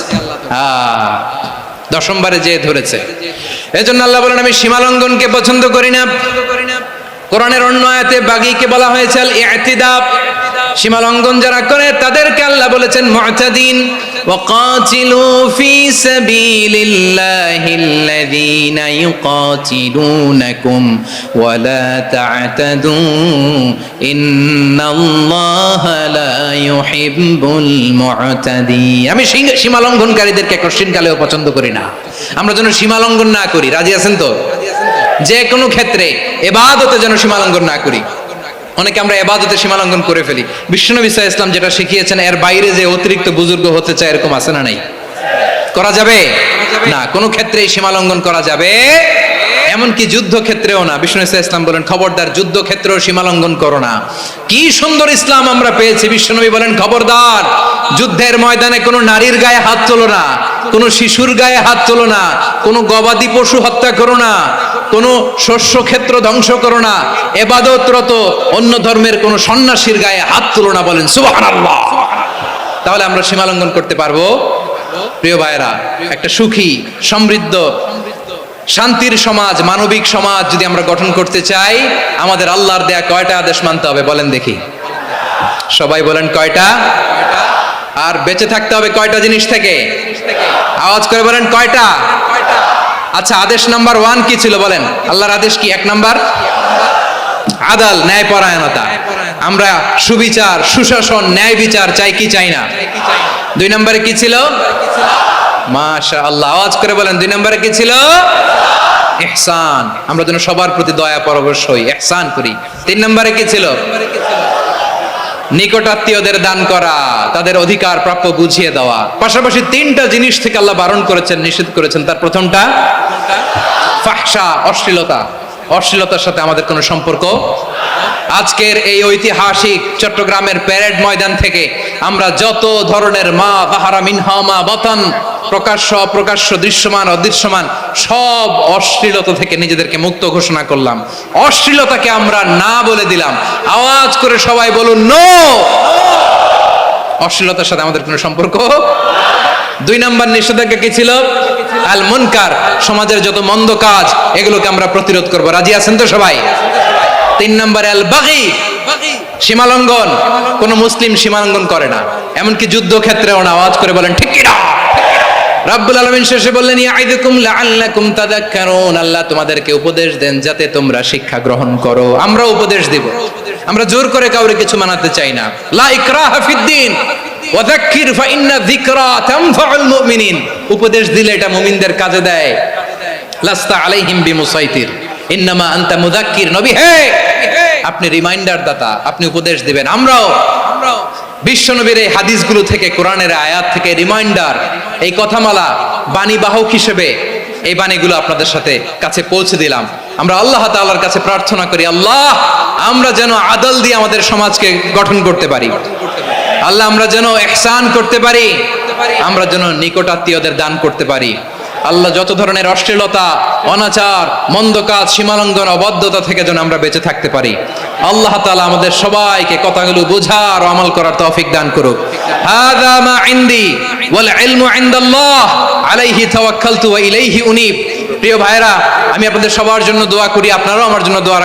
10ম বারে যে ধরেছে। এজন্য আল্লাহ বলেন, আমি সীমা লঙ্ঘনকে পছন্দ করি না। কোরআনের অন্য আয়াতে বাগীকে বলা হয়েছে আল ইতিদা, সীমা লঙ্ঘন যারা করে তাদেরকে আল্লাহ বলেছেন মুতাদিন। ওয়াকাতিলু ফি সাবিলিল্লাহিল্লাযীনা ইউকাতিলুনাকুম ওয়ালা তা'তাদু ইন্নাল্লাহা লা ইউহিব্বুল মুতাদিন। আমি সীমা লঙ্ঘনকারীদেরকে কোশ্চিনকালেও পছন্দ করি না। আমরা যেন সীমা লঙ্ঘন না করি। রাজি আছেন তো? যে কোনো ক্ষেত্রে ইবাদতে যেন সীমা লঙ্ঘন না করি। অনেকে আমরা ইবাদতে সীমা লঙ্ঘন করে ফেলি। বিশ্বনবী সাল্লাল্লাহু আলাইহি ওয়াসাল্লাম যেটা শিখিয়েছেন এর বাইরে যে অতিরিক্ত বুজুর্গ হতে চায় এরকম আছে না নাই? করা যাবে না, কোনো ক্ষেত্রেই সীমা লঙ্ঘন করা যাবে, এমনকি যুদ্ধ ক্ষেত্রেও না। বিষ্ণু ইসলাম বলেন খবরদার যুদ্ধ ক্ষেত্রেও সীমা লঙ্ঘন করো না। কি সুন্দর ইসলাম আমরা পেয়েছি। বিশ্বনবী বলেন খবরদার যুদ্ধের ময়দানে কোনো নারীর গায়ে হাত তোলো না, কোনো শিশুর গায়ে হাত তোলো না, কোনো গবাদি পশু হত্যা করো না, কোনো শস্য ক্ষেত্র ধ্বংস করো না, ইবাদতরত অন্য ধর্মের কোনো সন্ন্যাসীর গায়ে হাত তোলো না। বলেন সুবহানাল্লাহ। তাহলে আমরা সীমা লঙ্ঘন করতে পারবো? প্রিয় ভাইরা, একটা সুখী সমৃদ্ধ শান্তির সমাজ, মানবিক সমাজ যদি আমরা গঠন করতে চাই, আমাদের আল্লাহর দেয়া কয়টা আদেশ মানতে হবে বলেন দেখি? সবাই বলেন কয়টা? আর বেঁচে থাকতে হবে কয়টা জিনিস থেকে? আওয়াজ করে বলেন কয়টা? আচ্ছা, আদেশ নাম্বার 1 কি ছিল বলেন? আল্লাহর আদেশ কি? 1 নাম্বার আদাল, ন্যায়পরায়ণতা। আমরা সুবিচার, সুশাসন, ন্যায় বিচার চাই কি চাই না? 2 নম্বরে কি ছিল? মাশাআল্লাহ, আওয়াজ করে বলেন 2 নম্বরে কি ছিল? ইহসান। আমরা যেন সবার প্রতি দয়া পরবশ হই, ইহসান করি। 3 নম্বরে কি ছিল? নিকটাত্মীয়দের দান করা, তাদের অধিকার প্রাপ্য বুঝিয়ে দেওয়া। পাশাপাশি 3টা জিনিস থেকে আল্লাহ বারণ করেছেন, নিষেধ করেছেন। তার প্রথমটা ফাহশা, অশ্লীলতা। অশ্লীলতার সাথে আমাদের কোনো সম্পর্ক। আজকের এই ঐতিহাসিক চট্টগ্রামের প্যারেড ময়দান থেকে আমরা যত ধরনের মা যাহারা মিনহা মা বাতান, প্রকাশ্য অপ্রকাশ্য, দৃশ্যমান অদৃশ্যমান, সব অশ্লীলতা থেকে নিজেদেরকে মুক্ত ঘোষণা করলাম। অশ্লীলতাকে আমরা না বলে দিলাম। আওয়াজ করে সবাই বলুন নো। অশ্লীলতার সাথে আমাদের কোনো সম্পর্ক। 2 নম্বর নিষেধাজ্ঞা কি ছিল? আল মুনকার, সমাজের যত মন্দ কাজ এগুলোকে আমরা প্রতিরোধ করব। রাজি আছেন তো সবাই? 3 নম্বরে আল বাগি, সীমালঙ্ঘন। কোন মুসলিম সীমালঙ্ঘন করে না, এমনকি যুদ্ধ ক্ষেত্রেও না। আওয়াজ করে বলেন ঠিক কি না? রাব্বুল আলামিন শেষে বললেন ইয়াইদুকুম লাআল্লাকুম তাযাক্কারুন। আল্লাহ তোমাদেরকে উপদেশ দেন যাতে তোমরা শিক্ষা গ্রহণ করো। আমরা উপদেশ দেব, আমরা জোর করে কাউরে কিছু মানাতে চাই না। লা ইকরাহা ফিদ্দিন ওয়াযাক্কির ফাইন্না যিকরা তানফাউল মুমিনিন। উপদেশ দিলে এটা মুমিনদের কাজে দেয়। লাস্তা আলাইহিম বিমুসাইতির ইন্নামা আনতা মুযাক্কির। নবী হে, আপনি রিমাইন্ডার দাতা, আপনি উপদেশ দিবেন। আমরাও বিশ্বনবীর এই হাদিসগুলো থেকে, কোরআনের আয়াত থেকে রিমাইন্ডার, এই কথামালা বাণীবাহক হিসেবে এই বাণীগুলো আপনাদের সাথে কাছে পৌঁছে দিলাম। আমরা আল্লাহ তাআলার কাছে প্রার্থনা করি, আল্লাহ আমরা যেন আদল দিয়ে আমাদের সমাজকে গঠন করতে পারি। আল্লাহ আমরা যেন ইহসান করতে পারি, আমরা যেন নিকটাত্মীয়দের দান করতে পারি। আল্লাহ যত ধরনের অশ্লীলতা, অনাচার, মন্দ কাজ, সীমালঙ্ঘন, অবাধ্যতা থেকে যেন আমরা বেঁচে থাকতে পারি। আল্লাহ তাআলা আমাদের সবাইকে কথাগুলো বোঝার ও আমল করার তৌফিক দান করুক। হাযা মা ইনদি ওয়াল ইলমু ইনদাল্লাহ আলাইহি তাওয়াক্কালতু ওয়া ইলাইহি উনীব। প্রিয় ভাইরা, আমি আপনাদের সবার জন্য দোয়া করি, আপনারাও আমার জন্য দোয়া